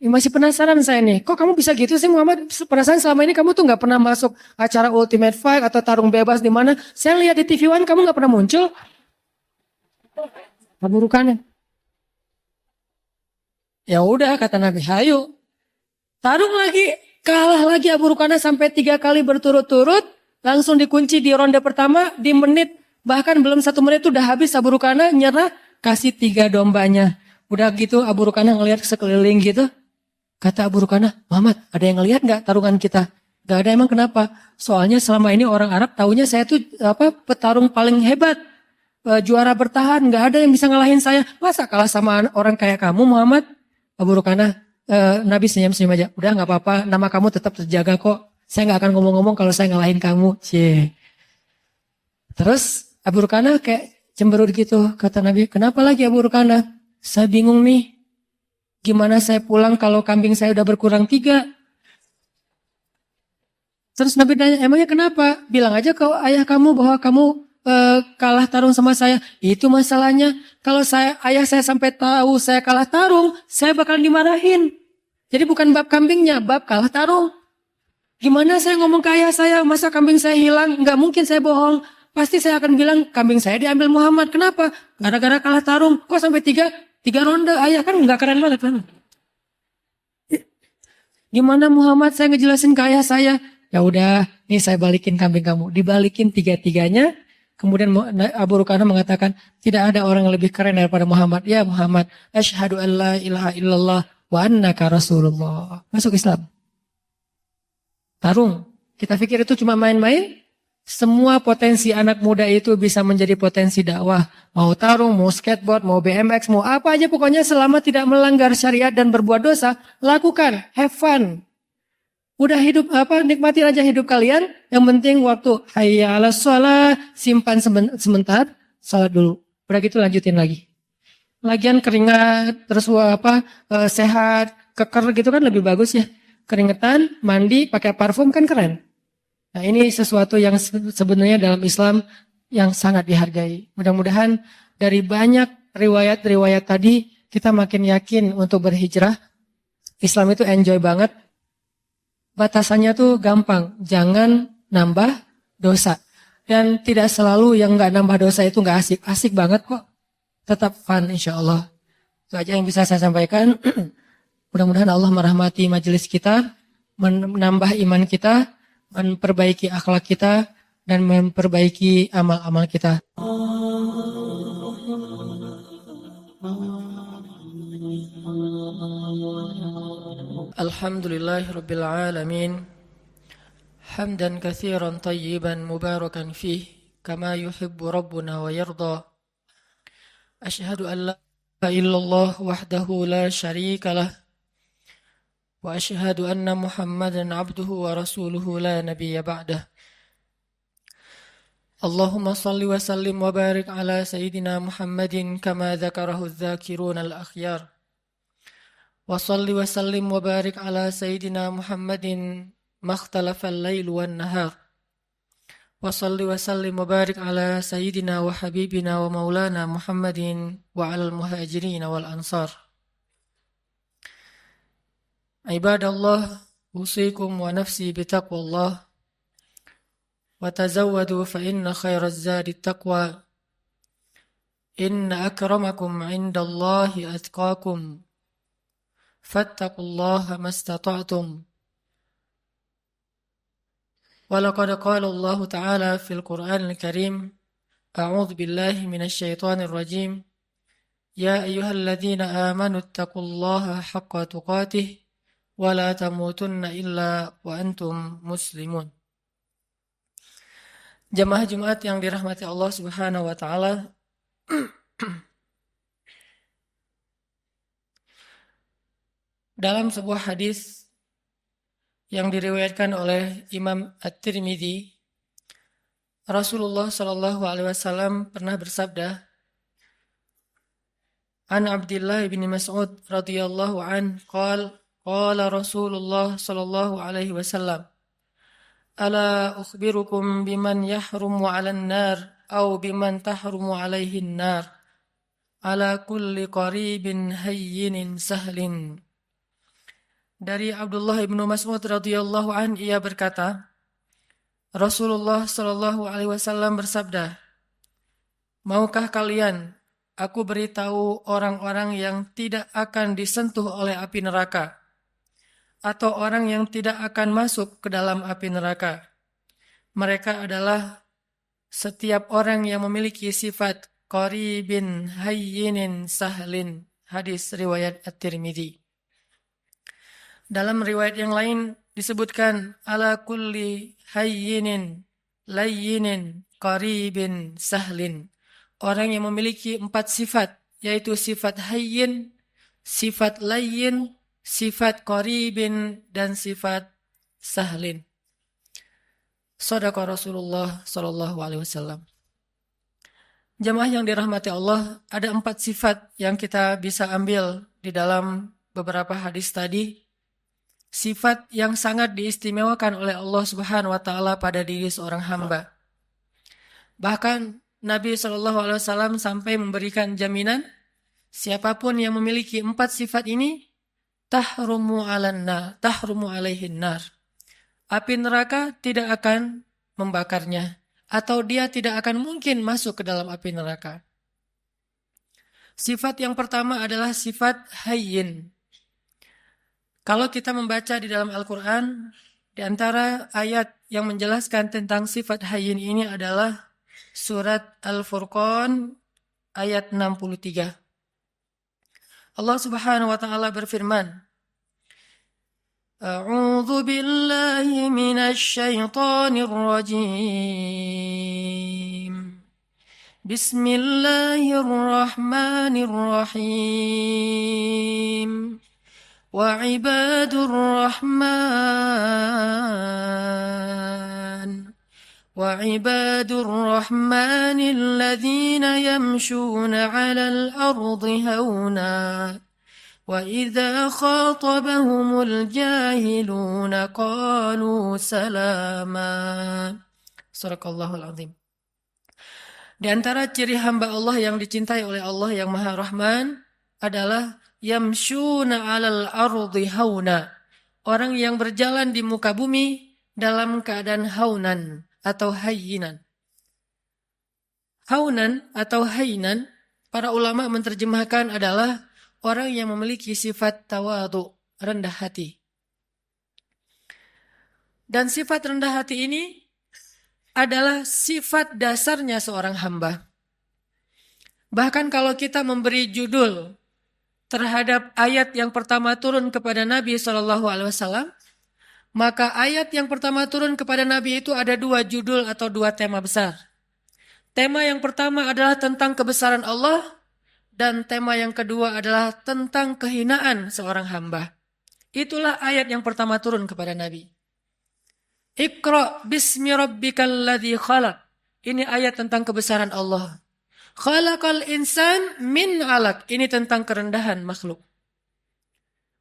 Masih penasaran saya nih, kok kamu bisa gitu sih Muhammad? Perasaan selama ini kamu tuh gak pernah masuk acara Ultimate Fight atau tarung bebas di mana? Saya lihat di TV One kamu gak pernah muncul. Abu Rukanah. Ya udah kata Nabi, ayo. Tarung lagi, kalah lagi Abu Rukanah sampai 3 kali berturut-turut. Langsung dikunci di ronde pertama, di menit, bahkan belum 1 menit udah habis Abu Rukanah nyerah, kasih 3 dombanya. Udah gitu Abu Rukanah ngelihat sekeliling gitu. Kata Abu Rukanah, Muhammad ada yang ngelihat gak tarungan kita? Gak ada, emang kenapa? Soalnya selama ini orang Arab taunya saya tuh petarung paling hebat. Juara bertahan, gak ada yang bisa ngalahin saya. Masa kalah sama orang kayak kamu Muhammad? Abu Rukanah, Nabi senyum-senyum aja. Udah gak apa-apa, nama kamu tetap terjaga kok. Saya gak akan ngomong-ngomong kalau saya ngalahin kamu. Cie. Terus Abu Rukanah kayak cemberut gitu. Kata Nabi, kenapa lagi Abu Rukanah? Saya bingung nih. Gimana saya pulang kalau kambing saya udah berkurang 3? Terus Nabi nanya, emangnya kenapa? Bilang aja ke ayah kamu bahwa kamu kalah tarung sama saya. Itu masalahnya. Kalau ayah saya sampai tahu saya kalah tarung, saya bakal dimarahin. Jadi bukan bab kambingnya, bab kalah tarung. Gimana saya ngomong ke ayah saya, masa kambing saya hilang? Nggak mungkin saya bohong. Pasti saya akan bilang kambing saya diambil Muhammad. Kenapa? Gara-gara kalah tarung. Kok sampai 3 ronde? Ayah kan nggak keren banget kan? Gimana Muhammad saya ngejelasin ke ayah saya? Ya udah, nih saya balikin kambing kamu. Dibalikin 3-3-nya. Kemudian Abu Rukanah mengatakan, tidak ada orang yang lebih keren daripada Muhammad. Ya Muhammad, asyhadu an la ilaha illallah wa annaka rasulullah. Masuk Islam. Tarung. Kita pikir itu cuma main-main. Semua potensi anak muda itu bisa menjadi potensi dakwah. Mau tarung, mau skateboard, mau BMX, mau apa aja pokoknya selama tidak melanggar syariat dan berbuat dosa, lakukan. Have fun. Udah hidup nikmatin aja hidup kalian. Yang penting waktu hayya 'alas shalah simpan sebentar, salat dulu. Udah gitu lanjutin lagi. Lagian keringat terus sehat, keker gitu kan lebih bagus ya. Keringetan, mandi, pakai parfum kan keren. Nah, ini sesuatu yang sebenarnya dalam Islam yang sangat dihargai. Mudah-mudahan dari banyak riwayat-riwayat tadi kita makin yakin untuk berhijrah. Islam itu enjoy banget. Batasannya tuh gampang, jangan nambah dosa. Dan tidak selalu yang nggak nambah dosa itu nggak asik, asik banget kok. Tetap fun insya Allah. Itu aja yang bisa saya sampaikan. Mudah-mudahan Allah merahmati majelis kita, menambah iman kita, memperbaiki akhlak kita, dan memperbaiki amal-amal kita. Alhamdulillah Rabbil Alamin. Hamdan kathiran tayyiban mubarakan fih, kama yuhibbu Rabbuna wa yarda. Ashhadu an la ilaha illallah wahdahu la syarika lah. Wa ashhadu anna Muhammadan abduhu wa rasuluhu la nabiyya ba'dah. Allahumma salli wa sallim wa barik ala Sayyidina Muhammadin kama dzakarahu dzakirun al-akhyar. Wa salli wa sallim wa barik ala Sayyidina Muhammadin makhtalafa al-lail wan nahar. Wa salli wa sallim wa barik ala Sayyidina wa habibina wa maulana Muhammadin wa ala al-muhajirin wal ansar. Ibadallah, usikum wa nafsi bitaqwallah. Wa tazawwadu fa inna khairaz zadi taqwa. Inna akramakum indallahi atqakum. Fattaqullaha mastata'tum. Wa laqad qala Allah Ta'ala fil Qur'anil Karim. A'udzu billahi minasy syaithanir rajim. Ya ayyuhalladzina amanu ittaqullaha haqqa tuqatih. Wala tamutunna illa wa antum muslimun. Jamaah Jumat yang dirahmati Allah Subhanahu wa taala. Dalam sebuah hadis yang diriwayatkan oleh Imam At-Tirmidzi, Rasulullah sallallahu alaihi wasallam pernah bersabda, An Abdullah bin Mas'ud radhiyallahu an qala Rasulullah sallallahu alaihi wasallam, Ala ukhbirukum biman yahrumu 'alan nar aw biman tahrumu 'alaihin nar, ala kulli qaribin hayyinin sahlin. Dari Abdullah bin Mas'ud radhiyallahu an, ia berkata, Rasulullah sallallahu alaihi wasallam bersabda, Maukah kalian aku beritahu orang-orang yang tidak akan disentuh oleh api neraka, atau orang yang tidak akan masuk ke dalam api neraka? Mereka adalah setiap orang yang memiliki sifat qaribin hayyinin sahlin. Hadis riwayat At-Tirmidzi. Dalam riwayat yang lain disebutkan ala kulli hayyinin layyinin qaribin sahlin. Orang yang memiliki 4 sifat, yaitu sifat hayyin, sifat layyin, sifat qaribin, dan sifat sahlin. Shadaqa Rasulullah sallallahu alaihi wasallam. Jamaah yang dirahmati Allah, ada 4 sifat yang kita bisa ambil di dalam beberapa hadis tadi. Sifat yang sangat diistimewakan oleh Allah Subhanahu wa taala pada diri seorang hamba. Bahkan Nabi SAW sampai memberikan jaminan, siapapun yang memiliki 4 sifat ini, tahrumu alaihin nar. Api neraka tidak akan membakarnya, atau dia tidak akan mungkin masuk ke dalam api neraka. Sifat yang pertama adalah sifat hayyin. Kalau kita membaca di dalam Al-Quran, di antara ayat yang menjelaskan tentang sifat hayyin ini adalah surat Al-Furqan ayat 63. Allah Subhanahu wa taala berfirman, A'udzu billahi minasy syaithanir rajim. Bismillahirrahmanirrahim. وعباد الرحمن وعباد الرحمن الذين يمشون على الأرض هونا وإذا خاطبهم الجاهلون قالوا سلاما. Sadaqallahul Azim. Di antara ciri hamba Allah yang dicintai oleh Allah yang Maha Rahman adalah yamshuna 'alal ardi hauna. Orang yang berjalan di muka bumi dalam keadaan haunan atau hayyinan. Haunan atau hayyinan, para ulama menerjemahkan adalah orang yang memiliki sifat tawadhu, rendah hati. Dan sifat rendah hati ini adalah sifat dasarnya seorang hamba. Bahkan kalau kita memberi judul terhadap ayat yang pertama turun kepada Nabi SAW, maka ayat yang pertama turun kepada Nabi itu ada dua judul atau dua tema besar. Tema yang pertama adalah tentang kebesaran Allah, dan tema yang kedua adalah tentang kehinaan seorang hamba. Itulah ayat yang pertama turun kepada Nabi. Iqra bismi rabbikal ladzi khalaq. Ini ayat tentang kebesaran Allah. Khalaqal insan min 'alaq. Ini tentang kerendahan makhluk.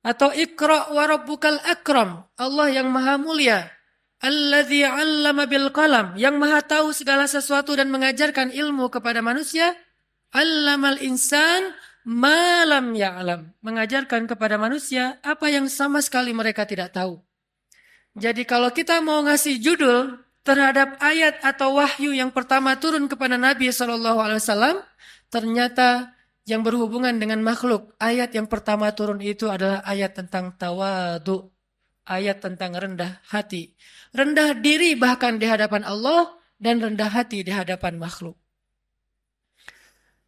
Atau Iqra wa rabbukal akram. Allah yang maha mulia. Alladzi 'allama bil qalam. Yang maha tahu segala sesuatu dan mengajarkan ilmu kepada manusia. 'Allamal insan ma lam ya'lam. Mengajarkan kepada manusia apa yang sama sekali mereka tidak tahu. Jadi kalau kita mau ngasih judul terhadap ayat atau wahyu yang pertama turun kepada Nabi SAW, ternyata yang berhubungan dengan makhluk, ayat yang pertama turun itu adalah ayat tentang tawadhu, ayat tentang rendah hati. Rendah diri bahkan di hadapan Allah dan rendah hati di hadapan makhluk.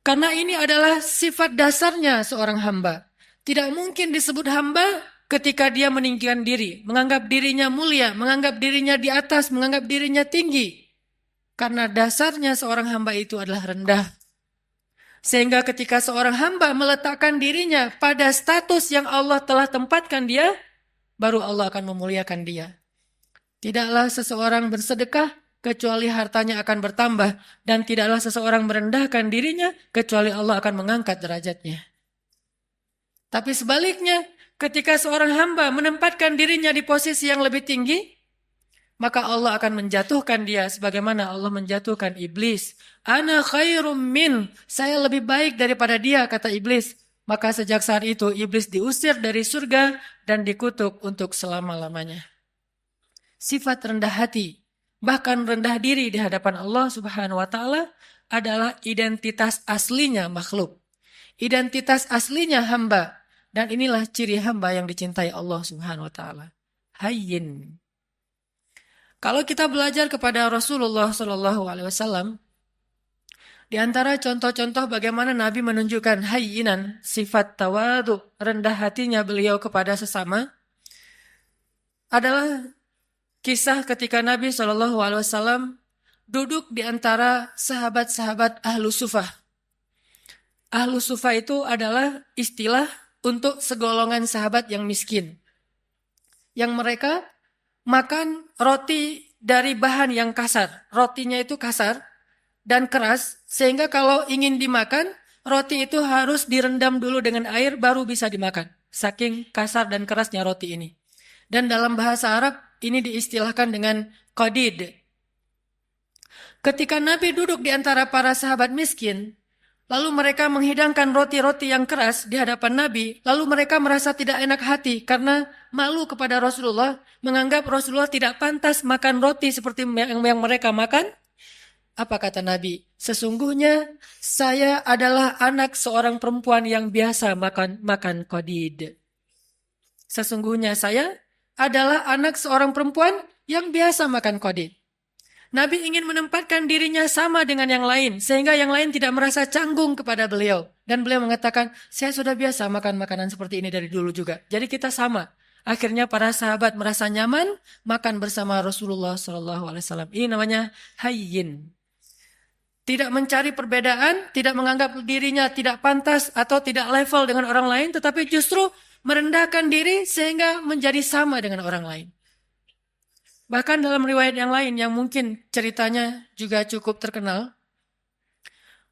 Karena ini adalah sifat dasarnya seorang hamba. Tidak mungkin disebut hamba ketika dia meninggikan diri, menganggap dirinya mulia, menganggap dirinya di atas, menganggap dirinya tinggi. Karena dasarnya seorang hamba itu adalah rendah. Sehingga ketika seorang hamba meletakkan dirinya pada status yang Allah telah tempatkan dia, baru Allah akan memuliakan dia. Tidaklah seseorang bersedekah kecuali hartanya akan bertambah, dan tidaklah seseorang merendahkan dirinya kecuali Allah akan mengangkat derajatnya. Tapi sebaliknya, ketika seorang hamba menempatkan dirinya di posisi yang lebih tinggi, maka Allah akan menjatuhkan dia sebagaimana Allah menjatuhkan iblis. Ana khairum min, saya lebih baik daripada dia, kata iblis. Maka sejak saat itu iblis diusir dari surga dan dikutuk untuk selama-lamanya. Sifat rendah hati, bahkan rendah diri di hadapan Allah Subhanahu wa taala adalah identitas aslinya makhluk. Identitas aslinya hamba. Dan inilah ciri hamba yang dicintai Allah Subhanahu wa taala. Hayyin. Kalau kita belajar kepada Rasulullah sallallahu alaihi wasallam, di antara contoh-contoh bagaimana Nabi menunjukkan hayyinan, sifat tawadhu, rendah hatinya beliau kepada sesama, adalah kisah ketika Nabi sallallahu alaihi wasallam duduk di antara sahabat-sahabat Ahlu Sufah. Ahlu Sufah itu adalah istilah untuk segolongan sahabat yang miskin. Yang mereka makan roti dari bahan yang kasar. Rotinya itu kasar dan keras, sehingga kalau ingin dimakan, roti itu harus direndam dulu dengan air baru bisa dimakan. Saking kasar dan kerasnya roti ini. Dan dalam bahasa Arab, ini diistilahkan dengan qadid. Ketika Nabi duduk di antara para sahabat miskin, lalu mereka menghidangkan roti-roti yang keras di hadapan Nabi. Lalu mereka merasa tidak enak hati karena malu kepada Rasulullah. Menganggap Rasulullah tidak pantas makan roti seperti yang mereka makan. Apa kata Nabi? Sesungguhnya saya adalah anak seorang perempuan yang biasa makan qadid. Sesungguhnya saya adalah anak seorang perempuan yang biasa makan qadid. Nabi ingin menempatkan dirinya sama dengan yang lain, sehingga yang lain tidak merasa canggung kepada beliau. Dan beliau mengatakan, saya sudah biasa makan makanan seperti ini dari dulu juga. Jadi kita sama. Akhirnya para sahabat merasa nyaman makan bersama Rasulullah SAW. Ini namanya hayyin. Tidak mencari perbedaan, tidak menganggap dirinya tidak pantas atau tidak level dengan orang lain, tetapi justru merendahkan diri sehingga menjadi sama dengan orang lain. Bahkan dalam riwayat yang lain yang mungkin ceritanya juga cukup terkenal,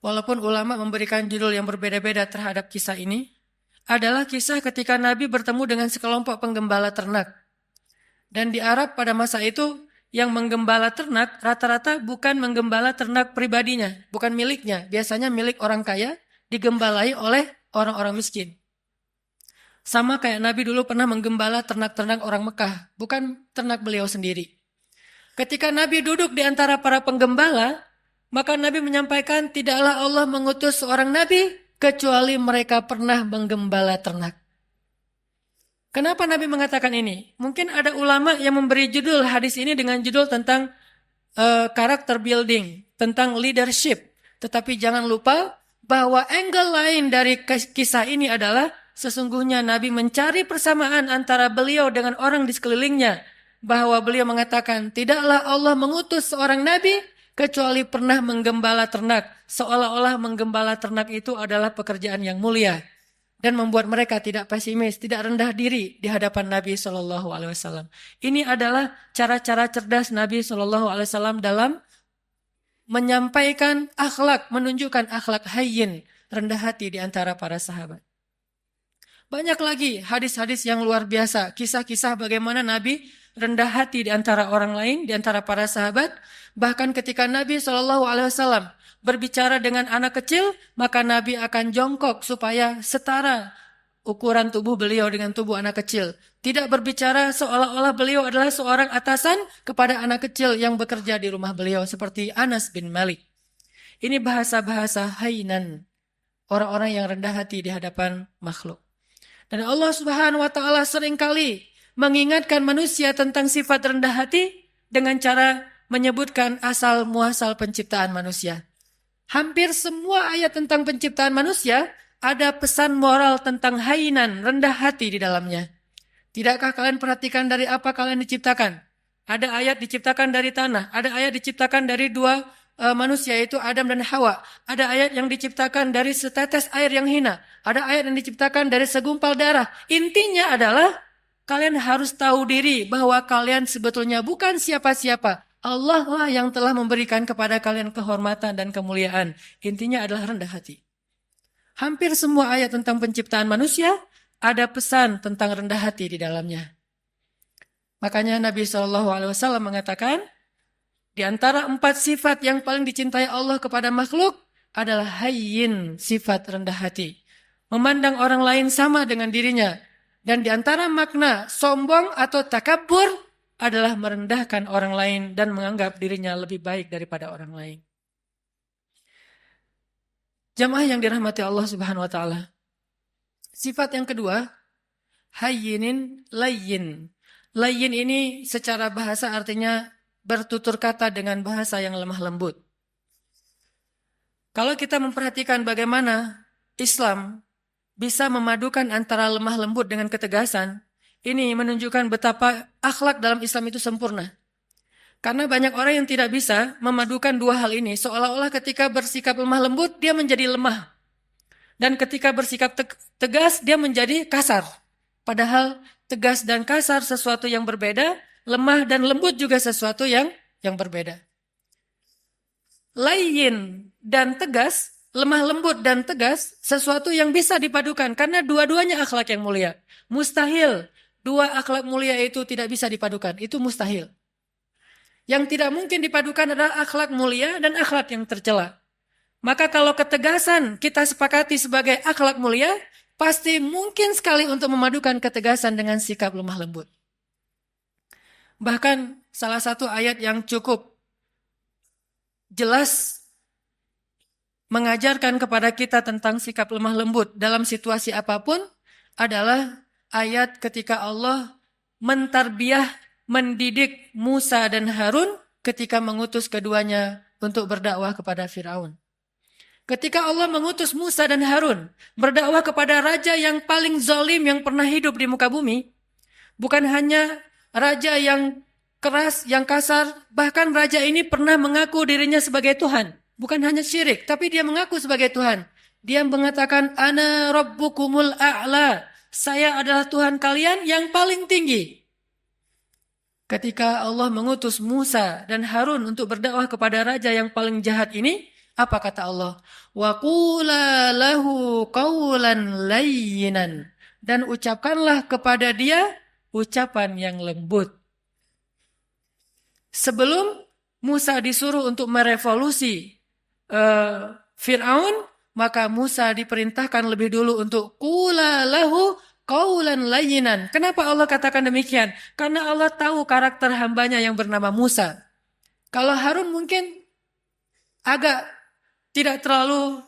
walaupun ulama memberikan judul yang berbeda-beda terhadap kisah ini, adalah kisah ketika Nabi bertemu dengan sekelompok penggembala ternak. Dan di Arab pada masa itu, yang menggembala ternak rata-rata bukan menggembala ternak pribadinya, bukan miliknya. Biasanya milik orang kaya, digembalai oleh orang-orang miskin. Sama kayak Nabi dulu pernah menggembala ternak-ternak orang Mekah, bukan ternak beliau sendiri. Ketika Nabi duduk di antara para penggembala, maka Nabi menyampaikan, tidaklah Allah mengutus seorang Nabi kecuali mereka pernah menggembala ternak. Kenapa Nabi mengatakan ini? Mungkin ada ulama yang memberi judul hadis ini dengan judul tentang karakter building, tentang leadership. Tetapi jangan lupa bahwa angle lain dari kisah ini adalah sesungguhnya Nabi mencari persamaan antara beliau dengan orang di sekelilingnya. Bahwa beliau mengatakan, tidaklah Allah mengutus seorang Nabi kecuali pernah menggembala ternak. Seolah-olah menggembala ternak itu adalah pekerjaan yang mulia. Dan membuat mereka tidak pesimis, tidak rendah diri di hadapan Nabi SAW. Ini adalah cara-cara cerdas Nabi SAW dalam menyampaikan akhlak, menunjukkan akhlak hayyin, rendah hati di antara para sahabat. Banyak lagi hadis-hadis yang luar biasa, kisah-kisah bagaimana Nabi rendah hati di antara orang lain, di antara para sahabat. Bahkan ketika Nabi SAW berbicara dengan anak kecil, maka Nabi akan jongkok supaya setara ukuran tubuh beliau dengan tubuh anak kecil. Tidak berbicara seolah-olah beliau adalah seorang atasan kepada anak kecil yang bekerja di rumah beliau, seperti Anas bin Malik. Ini bahasa-bahasa hainan, orang-orang yang rendah hati di hadapan makhluk. Dan Allah Subhanahu wa Ta'ala seringkali mengingatkan manusia tentang sifat rendah hati dengan cara menyebutkan asal muasal penciptaan manusia. Hampir semua ayat tentang penciptaan manusia ada pesan moral tentang hainan, rendah hati di dalamnya. Tidakkah kalian perhatikan dari apa kalian diciptakan? Ada ayat diciptakan dari tanah, ada ayat diciptakan dari dua manusia, yaitu Adam dan Hawa. Ada ayat yang diciptakan dari setetes air yang hina. Ada ayat yang diciptakan dari segumpal darah. Intinya adalah kalian harus tahu diri bahwa kalian sebetulnya bukan siapa-siapa. Allah lah yang telah memberikan kepada kalian kehormatan dan kemuliaan. Intinya adalah rendah hati. Hampir semua ayat tentang penciptaan manusia ada pesan tentang rendah hati di dalamnya. Makanya Nabi SAW mengatakan, di antara 4 sifat yang paling dicintai Allah kepada makhluk adalah hayyin, sifat rendah hati. Memandang orang lain sama dengan dirinya. Dan di antara makna sombong atau takabur adalah merendahkan orang lain dan menganggap dirinya lebih baik daripada orang lain. Jamaah yang dirahmati Allah Subhanahu wa Ta'ala. Sifat yang kedua, hayyinin layyin. Layyin ini secara bahasa artinya bertutur kata dengan bahasa yang lemah lembut. Kalau kita memperhatikan bagaimana Islam bisa memadukan antara lemah lembut dengan ketegasan, ini menunjukkan betapa akhlak dalam Islam itu sempurna. Karena banyak orang yang tidak bisa memadukan dua hal ini, seolah-olah ketika bersikap lemah lembut, dia menjadi lemah. Dan ketika bersikap tegas, dia menjadi kasar. Padahal tegas dan kasar sesuatu yang berbeda, lemah dan lembut juga sesuatu yang berbeda. Layyin dan tegas, lemah lembut dan tegas, sesuatu yang bisa dipadukan. Karena dua-duanya akhlak yang mulia. Mustahil dua akhlak mulia itu tidak bisa dipadukan. Itu mustahil. Yang tidak mungkin dipadukan adalah akhlak mulia dan akhlak yang tercela. Maka kalau ketegasan kita sepakati sebagai akhlak mulia, pasti mungkin sekali untuk memadukan ketegasan dengan sikap lemah lembut. Bahkan salah satu ayat yang cukup jelas mengajarkan kepada kita tentang sikap lemah lembut dalam situasi apapun adalah ayat ketika Allah mentarbiyah, mendidik Musa dan Harun ketika mengutus keduanya untuk berdakwah kepada Firaun. Ketika Allah mengutus Musa dan Harun berdakwah kepada raja yang paling zalim yang pernah hidup di muka bumi, bukan hanya raja yang keras, yang kasar, bahkan raja ini pernah mengaku dirinya sebagai Tuhan. Bukan hanya syirik, tapi dia mengaku sebagai Tuhan. Dia mengatakan, Ana Rabbukumul A'la. saya adalah Tuhan kalian yang paling tinggi. Ketika Allah mengutus Musa dan Harun untuk berdakwah kepada raja yang paling jahat ini, apa kata Allah? Wa qula lahu qawlan layyinan. Dan ucapkanlah kepada dia ucapan yang lembut. Sebelum Musa disuruh untuk merevolusi Fir'aun, maka Musa diperintahkan lebih dulu untuk qula lahu qawlan layyinan. Kenapa Allah katakan demikian? Karena Allah tahu karakter hambanya yang bernama Musa. Kalau Harun mungkin agak tidak terlalu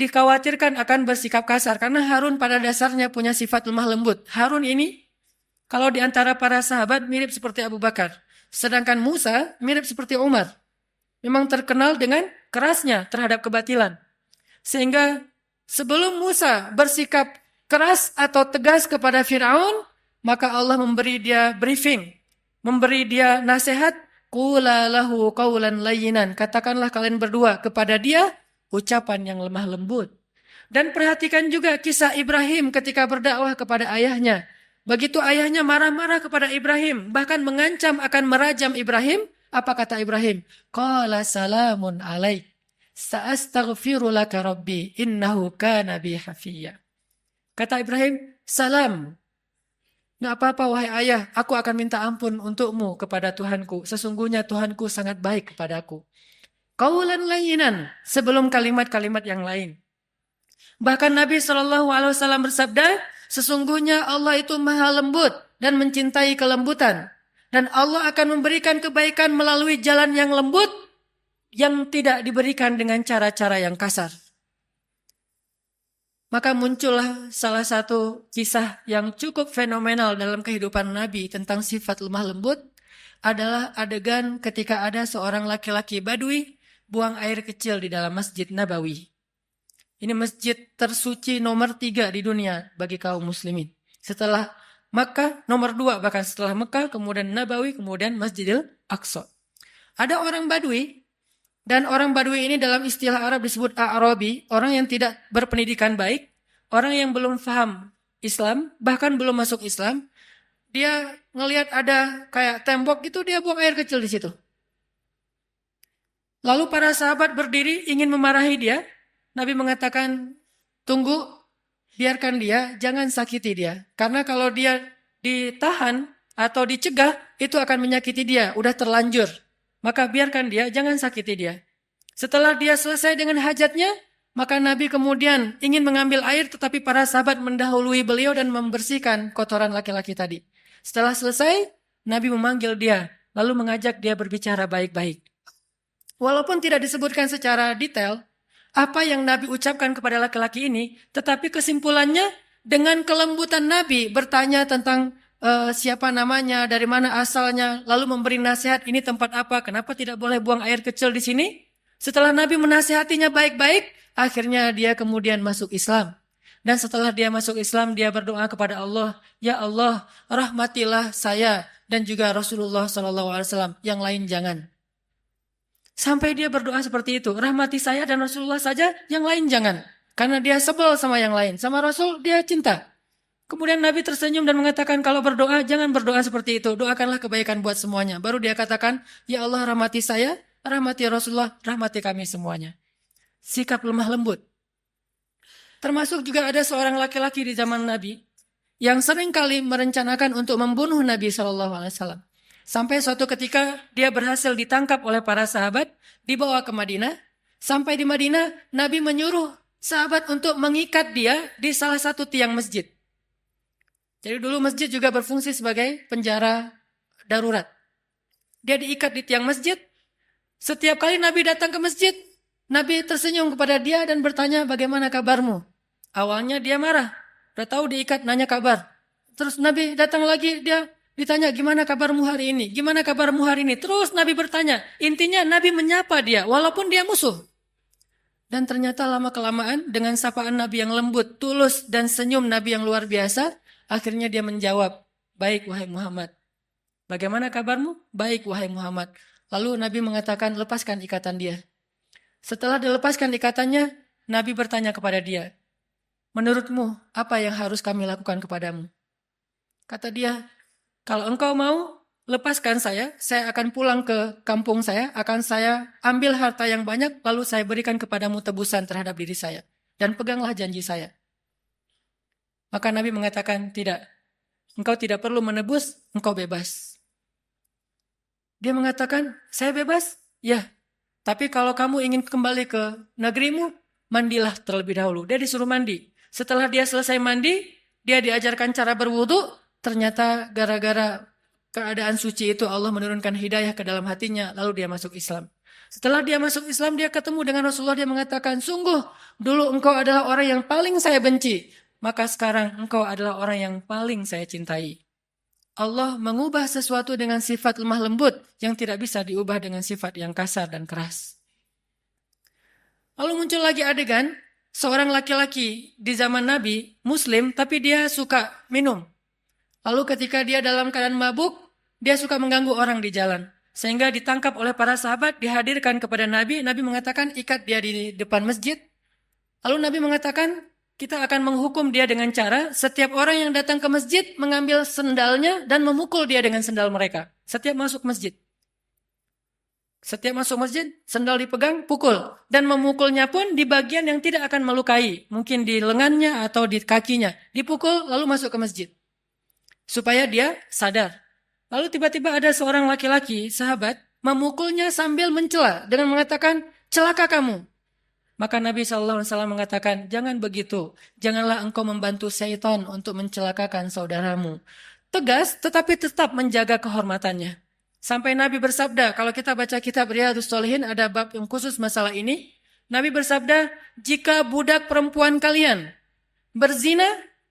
dikhawatirkan akan bersikap kasar. Karena Harun pada dasarnya punya sifat lemah lembut. Harun ini kalau di antara para sahabat mirip seperti Abu Bakar. Sedangkan Musa mirip seperti Umar. Memang terkenal dengan kerasnya terhadap kebatilan. Sehingga sebelum Musa bersikap keras atau tegas kepada Fir'aun, maka Allah memberi dia briefing, memberi dia nasihat, qula lahu qawlan layyinan. Katakanlah kalian berdua kepada dia ucapan yang lemah lembut. Dan perhatikan juga kisah Ibrahim ketika berdakwah kepada ayahnya. Begitu ayahnya marah-marah kepada Ibrahim, bahkan mengancam akan merajam Ibrahim, apa kata Ibrahim? Qala salamun alaik, sa'astaghfiru laka rabbi, innahu kana bi hafiyya. Kata Ibrahim, salam. Nggak apa-apa wahai ayah, aku akan minta ampun untukmu kepada Tuhanku. Sesungguhnya Tuhanku sangat baik kepadaku. Qawlan layyinan, sebelum kalimat-kalimat yang lain. Bahkan Nabi SAW bersabda, sesungguhnya Allah itu maha lembut dan mencintai kelembutan. Dan Allah akan memberikan kebaikan melalui jalan yang lembut yang tidak diberikan dengan cara-cara yang kasar. Maka muncullah salah satu kisah yang cukup fenomenal dalam kehidupan Nabi tentang sifat lemah lembut adalah adegan ketika ada seorang laki-laki Badui buang air kecil di dalam Masjid Nabawi. Ini masjid tersuci nomor 3 di dunia bagi kaum muslimin. Setelah Makkah, nomor 2 bahkan setelah Makkah, kemudian Nabawi, kemudian Masjidil Aqsa. Ada orang Badui, dan orang Badui ini dalam istilah Arab disebut A'rabi, orang yang tidak berpendidikan baik, orang yang belum paham Islam, bahkan belum masuk Islam. Dia ngelihat ada kayak tembok gitu, dia buang air kecil di situ. Lalu para sahabat berdiri ingin memarahi dia. Nabi mengatakan, tunggu, biarkan dia, jangan sakiti dia. Karena kalau dia ditahan atau dicegah, itu akan menyakiti dia, udah terlanjur. Maka biarkan dia, jangan sakiti dia. Setelah dia selesai dengan hajatnya, maka Nabi kemudian ingin mengambil air, tetapi para sahabat mendahului beliau dan membersihkan kotoran laki-laki tadi. Setelah selesai, Nabi memanggil dia, lalu mengajak dia berbicara baik-baik. Walaupun tidak disebutkan secara detail, apa yang Nabi ucapkan kepada laki-laki ini, tetapi kesimpulannya dengan kelembutan Nabi bertanya tentang siapa namanya, dari mana asalnya, lalu memberi nasihat, ini tempat apa, kenapa tidak boleh buang air kecil di sini. Setelah Nabi menasihatinya baik-baik, akhirnya dia kemudian masuk Islam. Dan setelah dia masuk Islam, dia berdoa kepada Allah, ya Allah, rahmatilah saya dan juga Rasulullah SAW, yang lain jangan. Sampai dia berdoa seperti itu. Rahmati saya dan Rasulullah saja, yang lain jangan. Karena dia sebel sama yang lain. Sama Rasul dia cinta. Kemudian Nabi tersenyum dan mengatakan, kalau berdoa jangan berdoa seperti itu. Doakanlah kebaikan buat semuanya. Baru dia katakan, ya Allah rahmati saya, rahmati Rasulullah, rahmati kami semuanya. Sikap lemah lembut. Termasuk juga ada seorang laki-laki di zaman Nabi yang seringkali merencanakan untuk membunuh Nabi SAW. Sampai suatu ketika dia berhasil ditangkap oleh para sahabat, dibawa ke Madinah. Sampai di Madinah, Nabi menyuruh sahabat untuk mengikat dia di salah satu tiang masjid. Jadi dulu masjid juga berfungsi sebagai penjara darurat. Dia diikat di tiang masjid. Setiap kali Nabi datang ke masjid, Nabi tersenyum kepada dia dan bertanya, bagaimana kabarmu? Awalnya dia marah. Udah tahu diikat, nanya kabar. Terus Nabi datang lagi, dia ditanya, gimana kabarmu hari ini? Gimana kabarmu hari ini? Terus Nabi bertanya. Intinya Nabi menyapa dia, walaupun dia musuh. Dan ternyata lama-kelamaan, dengan sapaan Nabi yang lembut, tulus, dan senyum Nabi yang luar biasa, akhirnya dia menjawab, baik wahai Muhammad. Bagaimana kabarmu? Baik wahai Muhammad. Lalu Nabi mengatakan, lepaskan ikatan dia. Setelah dilepaskan ikatannya, Nabi bertanya kepada dia, menurutmu apa yang harus kami lakukan kepadamu? Kata dia, kalau engkau mau, lepaskan saya akan pulang ke kampung saya, akan saya ambil harta yang banyak, lalu saya berikan kepadamu tebusan terhadap diri saya. Dan peganglah janji saya. Maka Nabi mengatakan, tidak, engkau tidak perlu menebus, engkau bebas. Dia mengatakan, saya bebas? Ya, tapi kalau kamu ingin kembali ke negerimu, mandilah terlebih dahulu. Dia disuruh mandi. Setelah dia selesai mandi, dia diajarkan cara berwudu. Ternyata gara-gara keadaan suci itu Allah menurunkan hidayah ke dalam hatinya, lalu dia masuk Islam. Setelah dia masuk Islam, dia ketemu dengan Rasulullah, dia mengatakan, sungguh dulu engkau adalah orang yang paling saya benci, maka sekarang engkau adalah orang yang paling saya cintai. Allah mengubah sesuatu dengan sifat lemah lembut yang tidak bisa diubah dengan sifat yang kasar dan keras. Lalu muncul lagi adegan, seorang laki-laki di zaman Nabi, Muslim, tapi dia suka minum. Lalu ketika dia dalam keadaan mabuk, dia suka mengganggu orang di jalan. Sehingga ditangkap oleh para sahabat, dihadirkan kepada Nabi. Nabi mengatakan, ikat dia di depan masjid. Lalu Nabi mengatakan, kita akan menghukum dia dengan cara, setiap orang yang datang ke masjid, mengambil sendalnya dan memukul dia dengan sendal mereka. Setiap masuk masjid. Setiap masuk masjid, sendal dipegang, pukul. Dan memukulnya pun di bagian yang tidak akan melukai. Mungkin di lengannya atau di kakinya. Dipukul, lalu masuk ke masjid. Supaya dia sadar. Lalu tiba-tiba ada seorang laki-laki, sahabat, memukulnya sambil mencela dengan mengatakan, celaka kamu. Maka Nabi SAW mengatakan, jangan begitu. Janganlah engkau membantu syaitan untuk mencelakakan saudaramu. Tegas, tetapi tetap menjaga kehormatannya. Sampai Nabi bersabda, kalau kita baca kitab Riyadhus Shalihin, ada bab yang khusus masalah ini. Nabi bersabda, jika budak perempuan kalian berzina,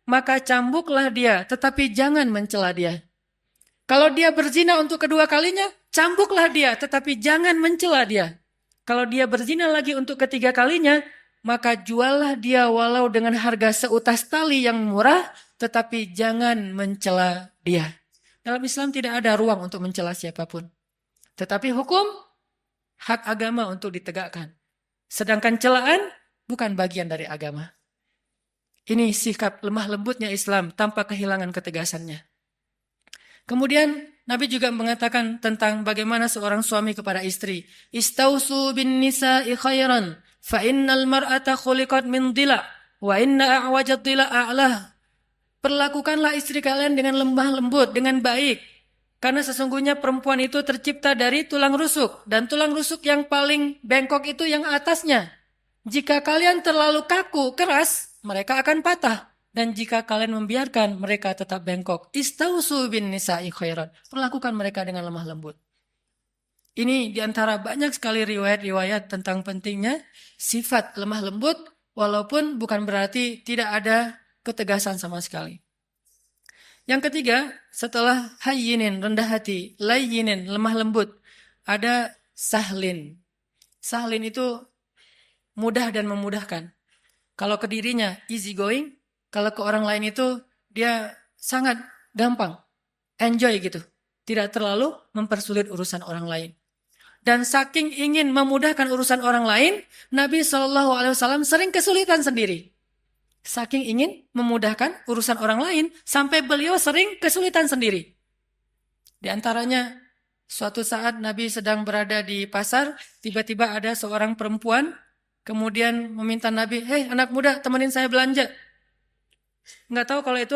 maka cambuklah dia, tetapi jangan mencela dia. Kalau dia berzina untuk kedua kalinya, cambuklah dia, tetapi jangan mencela dia. Kalau dia berzina lagi untuk ketiga kalinya, maka juallah dia walau dengan harga seutas tali yang murah, tetapi jangan mencela dia. Dalam Islam tidak ada ruang untuk mencela siapapun. Tetapi hukum, hak agama untuk ditegakkan. Sedangkan celaan bukan bagian dari agama. Ini sikap lemah lembutnya Islam tanpa kehilangan ketegasannya. Kemudian Nabi juga mengatakan tentang bagaimana seorang suami kepada istri. Istausu bin nisa'i khairan, fa innal mar'ata khuliqat min dhila, wa inna a'wajad dhila a'lah. Perlakukanlah istri kalian dengan lemah lembut, dengan baik. Karena sesungguhnya perempuan itu tercipta dari tulang rusuk. Dan tulang rusuk yang paling bengkok itu yang atasnya. Jika kalian terlalu kaku, keras, mereka akan patah. Dan jika kalian membiarkan, mereka tetap bengkok. Istausu bin nisa'i khairan. Perlakukan mereka dengan lemah lembut. Ini diantara banyak sekali riwayat-riwayat tentang pentingnya sifat lemah lembut, walaupun bukan berarti tidak ada ketegasan sama sekali. Yang ketiga, setelah hayyinin, rendah hati, layyinin, lemah lembut, ada sahlin. Sahlin itu mudah dan memudahkan. Kalau ke dirinya easy going, kalau ke orang lain itu dia sangat gampang, enjoy gitu. Tidak terlalu mempersulit urusan orang lain. Dan saking ingin memudahkan urusan orang lain, Nabi SAW sering kesulitan sendiri. Saking ingin memudahkan urusan orang lain, sampai beliau sering kesulitan sendiri. Di antaranya, suatu saat Nabi sedang berada di pasar, tiba-tiba ada seorang perempuan, kemudian meminta Nabi, hei anak muda, temenin saya belanja. Nggak tahu kalau itu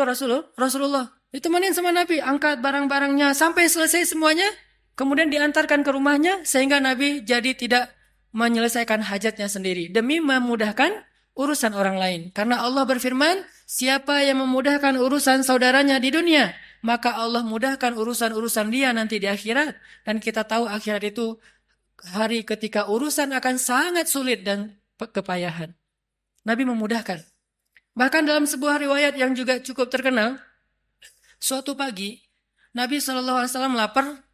Rasulullah. Ditemenin sama Nabi, angkat barang-barangnya, sampai selesai semuanya, kemudian diantarkan ke rumahnya, sehingga Nabi jadi tidak menyelesaikan hajatnya sendiri, demi memudahkan urusan orang lain. Karena Allah berfirman, siapa yang memudahkan urusan saudaranya di dunia, maka Allah mudahkan urusan-urusan dia nanti di akhirat. Dan kita tahu akhirat itu hari ketika urusan akan sangat sulit dan kepayahan. Nabi memudahkan. Bahkan dalam sebuah riwayat yang juga cukup terkenal, suatu pagi Nabi SAW lapar.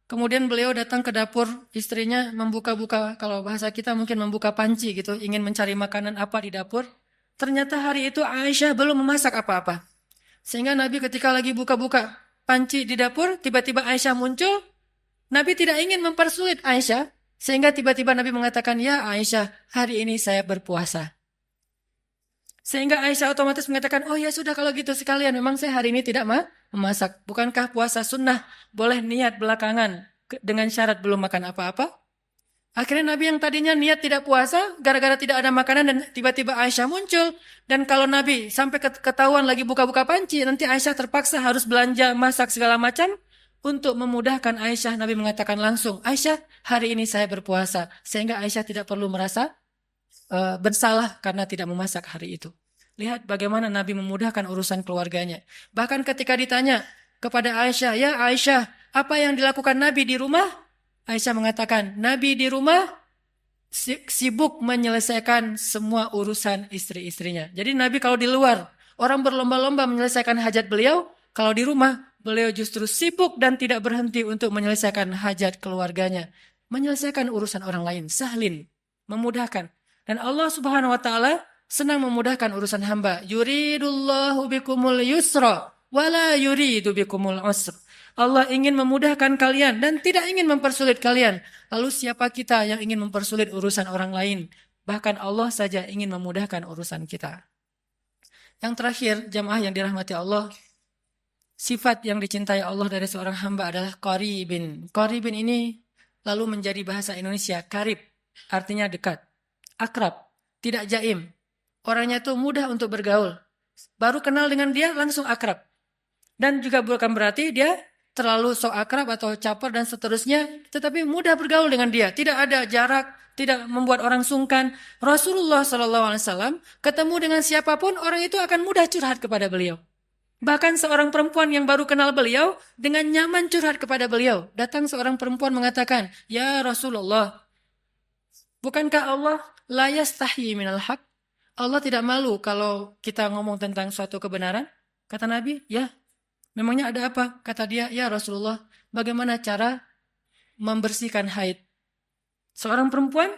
Kemudian beliau datang ke dapur istrinya, membuka-buka, kalau bahasa kita mungkin membuka panci gitu, ingin mencari makanan apa di dapur. Ternyata hari itu Aisyah belum memasak apa-apa. Sehingga Nabi ketika lagi buka-buka panci di dapur, tiba-tiba Aisyah muncul. Nabi tidak ingin mempersulit Aisyah, sehingga tiba-tiba Nabi mengatakan, ya Aisyah, hari ini saya berpuasa. Sehingga Aisyah otomatis mengatakan, oh ya sudah kalau gitu sekalian, memang saya hari ini tidak memasak. Bukankah puasa sunnah boleh niat belakangan dengan syarat belum makan apa-apa? Akhirnya Nabi yang tadinya niat tidak puasa, gara-gara tidak ada makanan dan tiba-tiba Aisyah muncul. Dan kalau Nabi sampai ketahuan lagi buka-buka panci, nanti Aisyah terpaksa harus belanja, masak segala macam. Untuk memudahkan Aisyah, Nabi mengatakan langsung, Aisyah, hari ini saya berpuasa. Sehingga Aisyah tidak perlu merasa bersalah karena tidak memasak hari itu. Lihat bagaimana Nabi memudahkan urusan keluarganya. Bahkan ketika ditanya kepada Aisyah, ya Aisyah, apa yang dilakukan Nabi di rumah? Aisyah mengatakan, Nabi di rumah sibuk menyelesaikan semua urusan istri-istrinya. Jadi Nabi kalau di luar, orang berlomba-lomba menyelesaikan hajat beliau, kalau di rumah, beliau justru sibuk dan tidak berhenti untuk menyelesaikan hajat keluarganya. Menyelesaikan urusan orang lain, sahlin, memudahkan. Dan Allah Subhanahu wa taala senang memudahkan urusan hamba. Yuridullahu bikumul yusra wala yuridu bikumul usra. Allah ingin memudahkan kalian dan tidak ingin mempersulit kalian. Lalu siapa kita yang ingin mempersulit urusan orang lain? Bahkan Allah saja ingin memudahkan urusan kita. Yang terakhir, jamaah yang dirahmati Allah, sifat yang dicintai Allah dari seorang hamba adalah qaribin. Qaribin ini lalu menjadi bahasa Indonesia karib, artinya dekat. Akrab, tidak jaim. Orangnya itu mudah untuk bergaul. Baru kenal dengan dia langsung akrab. Dan juga bukan berarti dia terlalu sok akrab atau caper dan seterusnya, tetapi mudah bergaul dengan dia. Tidak ada jarak, tidak membuat orang sungkan. Rasulullah SAW ketemu dengan siapapun, orang itu akan mudah curhat kepada beliau. Bahkan seorang perempuan yang baru kenal beliau, dengan nyaman curhat kepada beliau. Datang seorang perempuan mengatakan, ya Rasulullah, bukankah Allah la yastahi minal haq? Allah tidak malu kalau kita ngomong tentang suatu kebenaran? Kata Nabi, ya. Memangnya ada apa? Kata dia, ya Rasulullah, bagaimana cara membersihkan haid? Seorang perempuan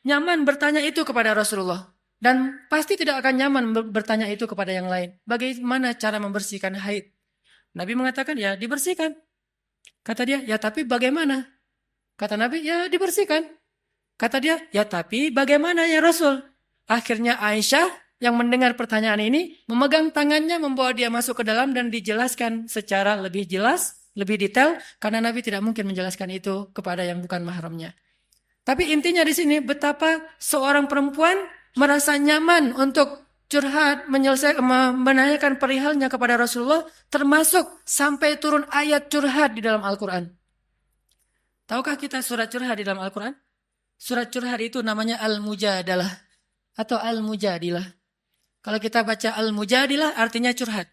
nyaman bertanya itu kepada Rasulullah. Dan pasti tidak akan nyaman bertanya itu kepada yang lain. Bagaimana cara membersihkan haid? Nabi mengatakan, ya dibersihkan. Kata dia, ya tapi bagaimana? Kata Nabi, ya dibersihkan. Kata dia, ya tapi bagaimana ya Rasul? Akhirnya Aisyah yang mendengar pertanyaan ini, memegang tangannya, membawa dia masuk ke dalam dan dijelaskan secara lebih jelas, lebih detail, karena Nabi tidak mungkin menjelaskan itu kepada yang bukan mahramnya. Tapi intinya di sini, betapa seorang perempuan merasa nyaman untuk curhat, menanyakan perihalnya kepada Rasulullah, termasuk sampai turun ayat curhat di dalam Al-Quran. Tahukah kita surat curhat di dalam Al-Quran? Surat curhat itu namanya Al-Mujadalah atau Al-Mujadilah. Kalau kita baca Al-Mujadilah artinya curhat.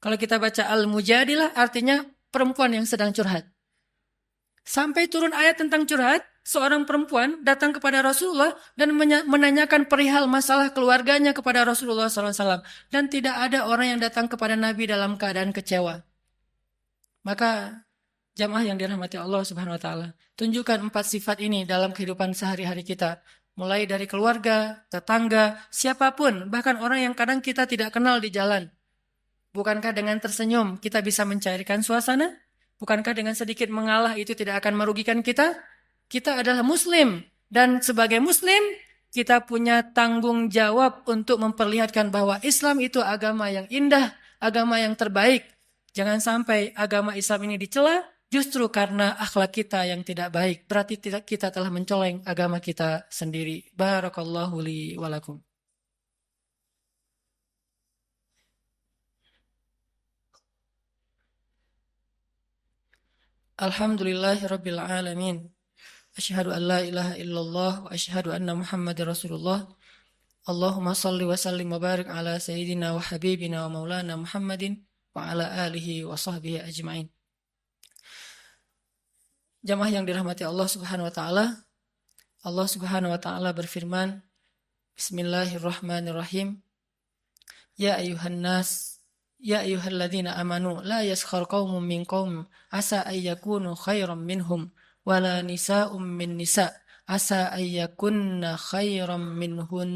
Kalau kita baca Al-Mujadilah artinya perempuan yang sedang curhat. Sampai turun ayat tentang curhat, seorang perempuan datang kepada Rasulullah dan menanyakan perihal masalah keluarganya kepada Rasulullah SAW. Dan tidak ada orang yang datang kepada Nabi dalam keadaan kecewa. Maka jamaah yang dirahmati Allah Subhanahu wa taala, tunjukkan 4 sifat ini dalam kehidupan sehari-hari kita. Mulai dari keluarga, tetangga, siapapun, bahkan orang yang kadang kita tidak kenal di jalan. Bukankah dengan tersenyum kita bisa mencairkan suasana? Bukankah dengan sedikit mengalah itu tidak akan merugikan kita? Kita adalah muslim, dan sebagai muslim kita punya tanggung jawab untuk memperlihatkan bahwa Islam itu agama yang indah, agama yang terbaik. Jangan sampai agama Islam ini dicela justru karena akhlak kita yang tidak baik. Berarti kita telah mencoleng agama kita sendiri. Barakallahu li walakum. Alhamdulillahirabbil alamin. Asyhadu an la ilaha illallah wa asyhadu anna Muhammadar Rasulullah. Allahumma salli wa sallim wa barik ala sayyidina wa habibina wa maulana Muhammadin wa ala alihi wa sahbihi ajma'in. Jamaah yang dirahmati Allah Subhanahu wa taala, Allah Subhanahu wa taala berfirman, Bismillahirrahmanirrahim. Ya ayuhan nas, ya ayyuhalladzina amanu, la yaskhar qaumun min qaum asa ayyakunu khairan minhum wala nisa'um min nisa' asa ayyakunna khairan minhun.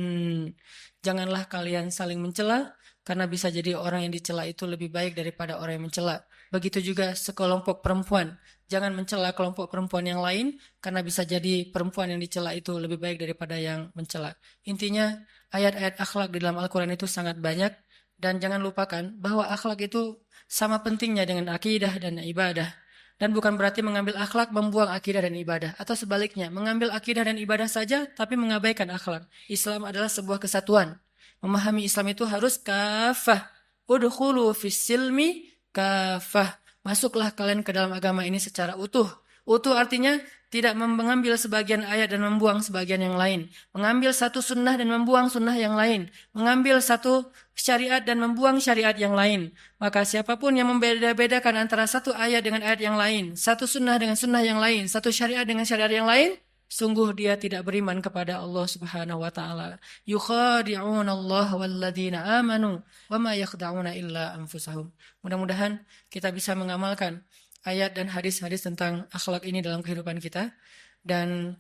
Janganlah kalian saling mencela, karena bisa jadi orang yang dicela itu lebih baik daripada orang yang mencela. Begitu juga sekelompok perempuan. Jangan mencela kelompok perempuan yang lain, karena bisa jadi perempuan yang dicela itu lebih baik daripada yang mencela. Intinya, ayat-ayat akhlak di dalam Al-Quran itu sangat banyak, dan jangan lupakan bahwa akhlak itu sama pentingnya dengan akidah dan ibadah. Dan bukan berarti mengambil akhlak membuang akidah dan ibadah. Atau sebaliknya, mengambil akidah dan ibadah saja tapi mengabaikan akhlak. Islam adalah sebuah kesatuan. Memahami Islam itu harus kafah. Udkhulu fis silmi kafah. Masuklah kalian ke dalam agama ini secara utuh. Utuh artinya tidak mengambil sebagian ayat dan membuang sebagian yang lain. Mengambil satu sunnah dan membuang sunnah yang lain. Mengambil satu syariat dan membuang syariat yang lain. Maka siapapun yang membeda-bedakan antara satu ayat dengan ayat yang lain, satu sunnah dengan sunnah yang lain, satu syariat dengan syariat yang lain, sungguh dia tidak beriman kepada Allah Subhanahu wa taala. Yukhadi'un Allah walladzina amanu wama yakhda'una illa anfusahum. Mudah-mudahan kita bisa mengamalkan ayat dan hadis-hadis tentang akhlak ini dalam kehidupan kita, dan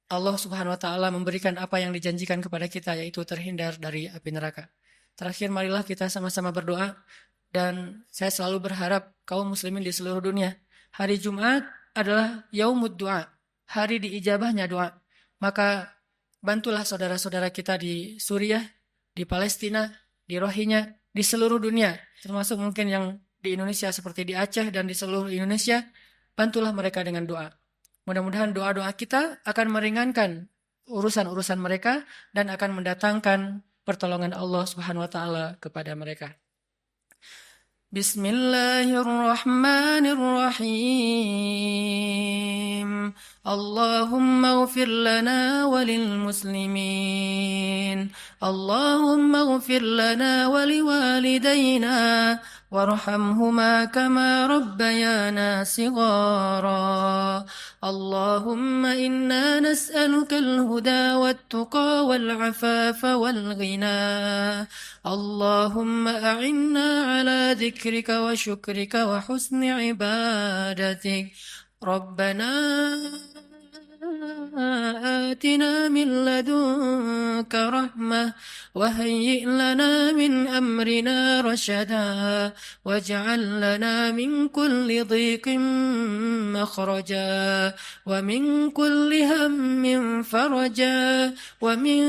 Allah Subhanahu wa taala memberikan apa yang dijanjikan kepada kita, yaitu terhindar dari api neraka. Terakhir, marilah kita sama-sama berdoa, dan saya selalu berharap kaum muslimin di seluruh dunia, hari Jumat adalah yaumud du'a, hari diijabahnya doa. Maka bantulah saudara-saudara kita di Suriah, di Palestina, di Rohingya, di seluruh dunia, termasuk mungkin yang di Indonesia seperti di Aceh dan di seluruh Indonesia. Bantulah mereka dengan doa. Mudah-mudahan doa-doa kita akan meringankan urusan-urusan mereka dan akan mendatangkan pertolongan Allah Subhanahu wa taala kepada mereka. Bismillahirrahmanirrahim. Allahumma ighfir lana walil muslimin. Allahumma ighfir lana waliwalidayna warhamhuma kama rabbayana sighara. Allahumma inna nas'aluka al-huda wat-tuqa wal-'afafa wal-ghina. اللهم أعنا على ذكرك وشكرك وحسن عبادتك. ربنا آتنا من لدنك رحمة وهيئ لنا من أمرنا رشدا واجعل لنا من كل ضيق مخرجا ومن كل هم فرجا ومن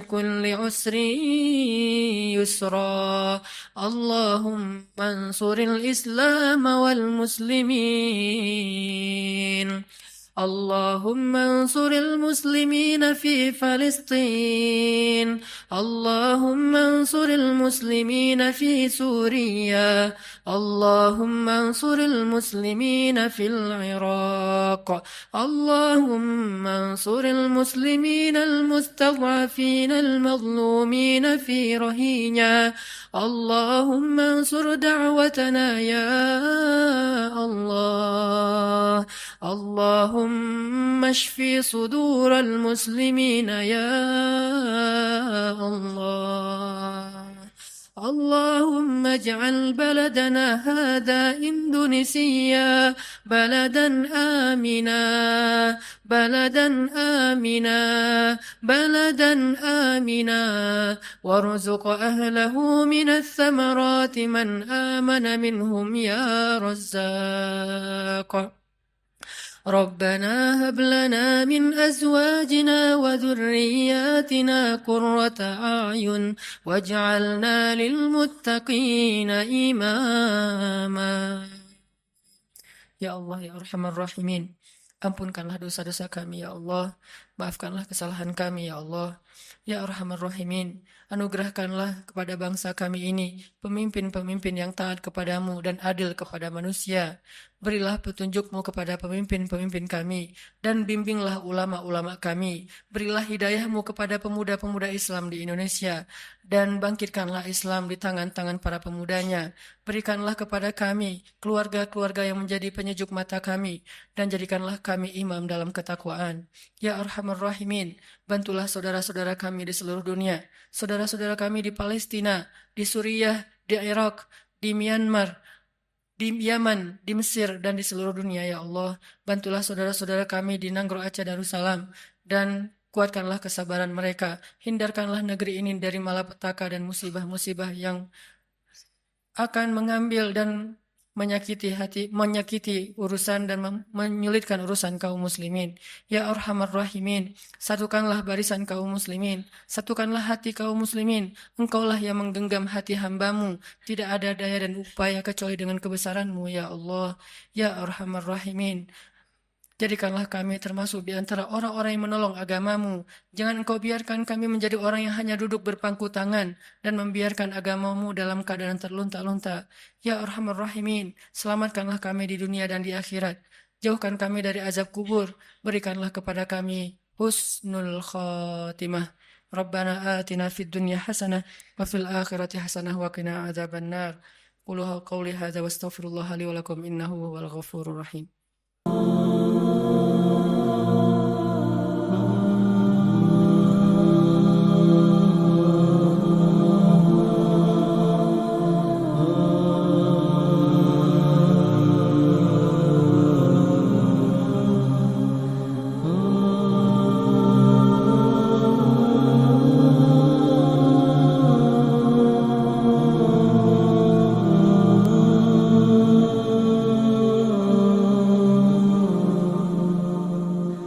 كل عسر يسرا. اللهم انصر الإسلام والمسلمين. اللهم انصر المسلمين في فلسطين. اللهم انصر المسلمين في سوريا. اللهم انصر المسلمين في العراق. اللهم انصر المسلمين المستضعفين المظلومين في رهينيا. اللهم انصر دعوتنا يا الله. اللهم اشف صدور المسلمين يا الله. اللهم اجعل بلدنا هذا إندونيسيا بلدا آمنا بلدا آمنا بلدا آمنا وارزق أهله من الثمرات من آمن منهم يا رزاق. ربنا هب لنا من أزواجنا وذرياتنا قرة أعين واجعلنا للمتقين إماما. Ya Allah, ya Arhamar Rahimin, ampunkanlah dosa-dosa kami ya Allah, maafkanlah kesalahan kami ya Allah. Ya Arhamar Rahimin, anugerahkanlah kepada bangsa kami ini pemimpin-pemimpin yang taat kepadamu dan adil kepada manusia. Berilah petunjuk-Mu kepada pemimpin-pemimpin kami, dan bimbinglah ulama-ulama kami. Berilah hidayah-Mu kepada pemuda-pemuda Islam di Indonesia, dan bangkitkanlah Islam di tangan-tangan para pemudanya. Berikanlah kepada kami keluarga-keluarga yang menjadi penyejuk mata kami, dan jadikanlah kami imam dalam ketakwaan. Ya Arhamar Rahimin, bantulah saudara-saudara kami di seluruh dunia, saudara-saudara kami di Palestina, di Suriah, di Irak, di Myanmar, di Yaman, di Mesir, dan di seluruh dunia ya Allah. Bantulah saudara-saudara kami di Nanggro Aceh Darussalam, dan kuatkanlah kesabaran mereka. Hindarkanlah negeri ini dari malapetaka dan musibah-musibah yang akan mengambil dan menyakiti urusan dan menyulitkan urusan kaum muslimin. Ya Arhamar Rahimin, satukanlah barisan kaum muslimin, satukanlah hati kaum muslimin. Engkaulah yang menggenggam hati hambamu, tidak ada daya dan upaya kecuali dengan kebesaranmu, ya Allah. Ya Arhamar Rahimin, jadikanlah kami termasuk di antara orang-orang yang menolong agamamu. Jangan engkau biarkan kami menjadi orang yang hanya duduk berpangku tangan dan membiarkan agamamu dalam keadaan terlunta-lunta. Ya Arhamar Rahimin, selamatkanlah kami di dunia dan di akhirat. Jauhkan kami dari azab kubur. Berikanlah kepada kami husnul khatimah. Rabbana atina fid dunya hasanah wa fil akhirati hasanah wa qina adzabannar. Qulu qawli hadza wastaghfirullah li wa lakum innahu huwal ghafurur rahim.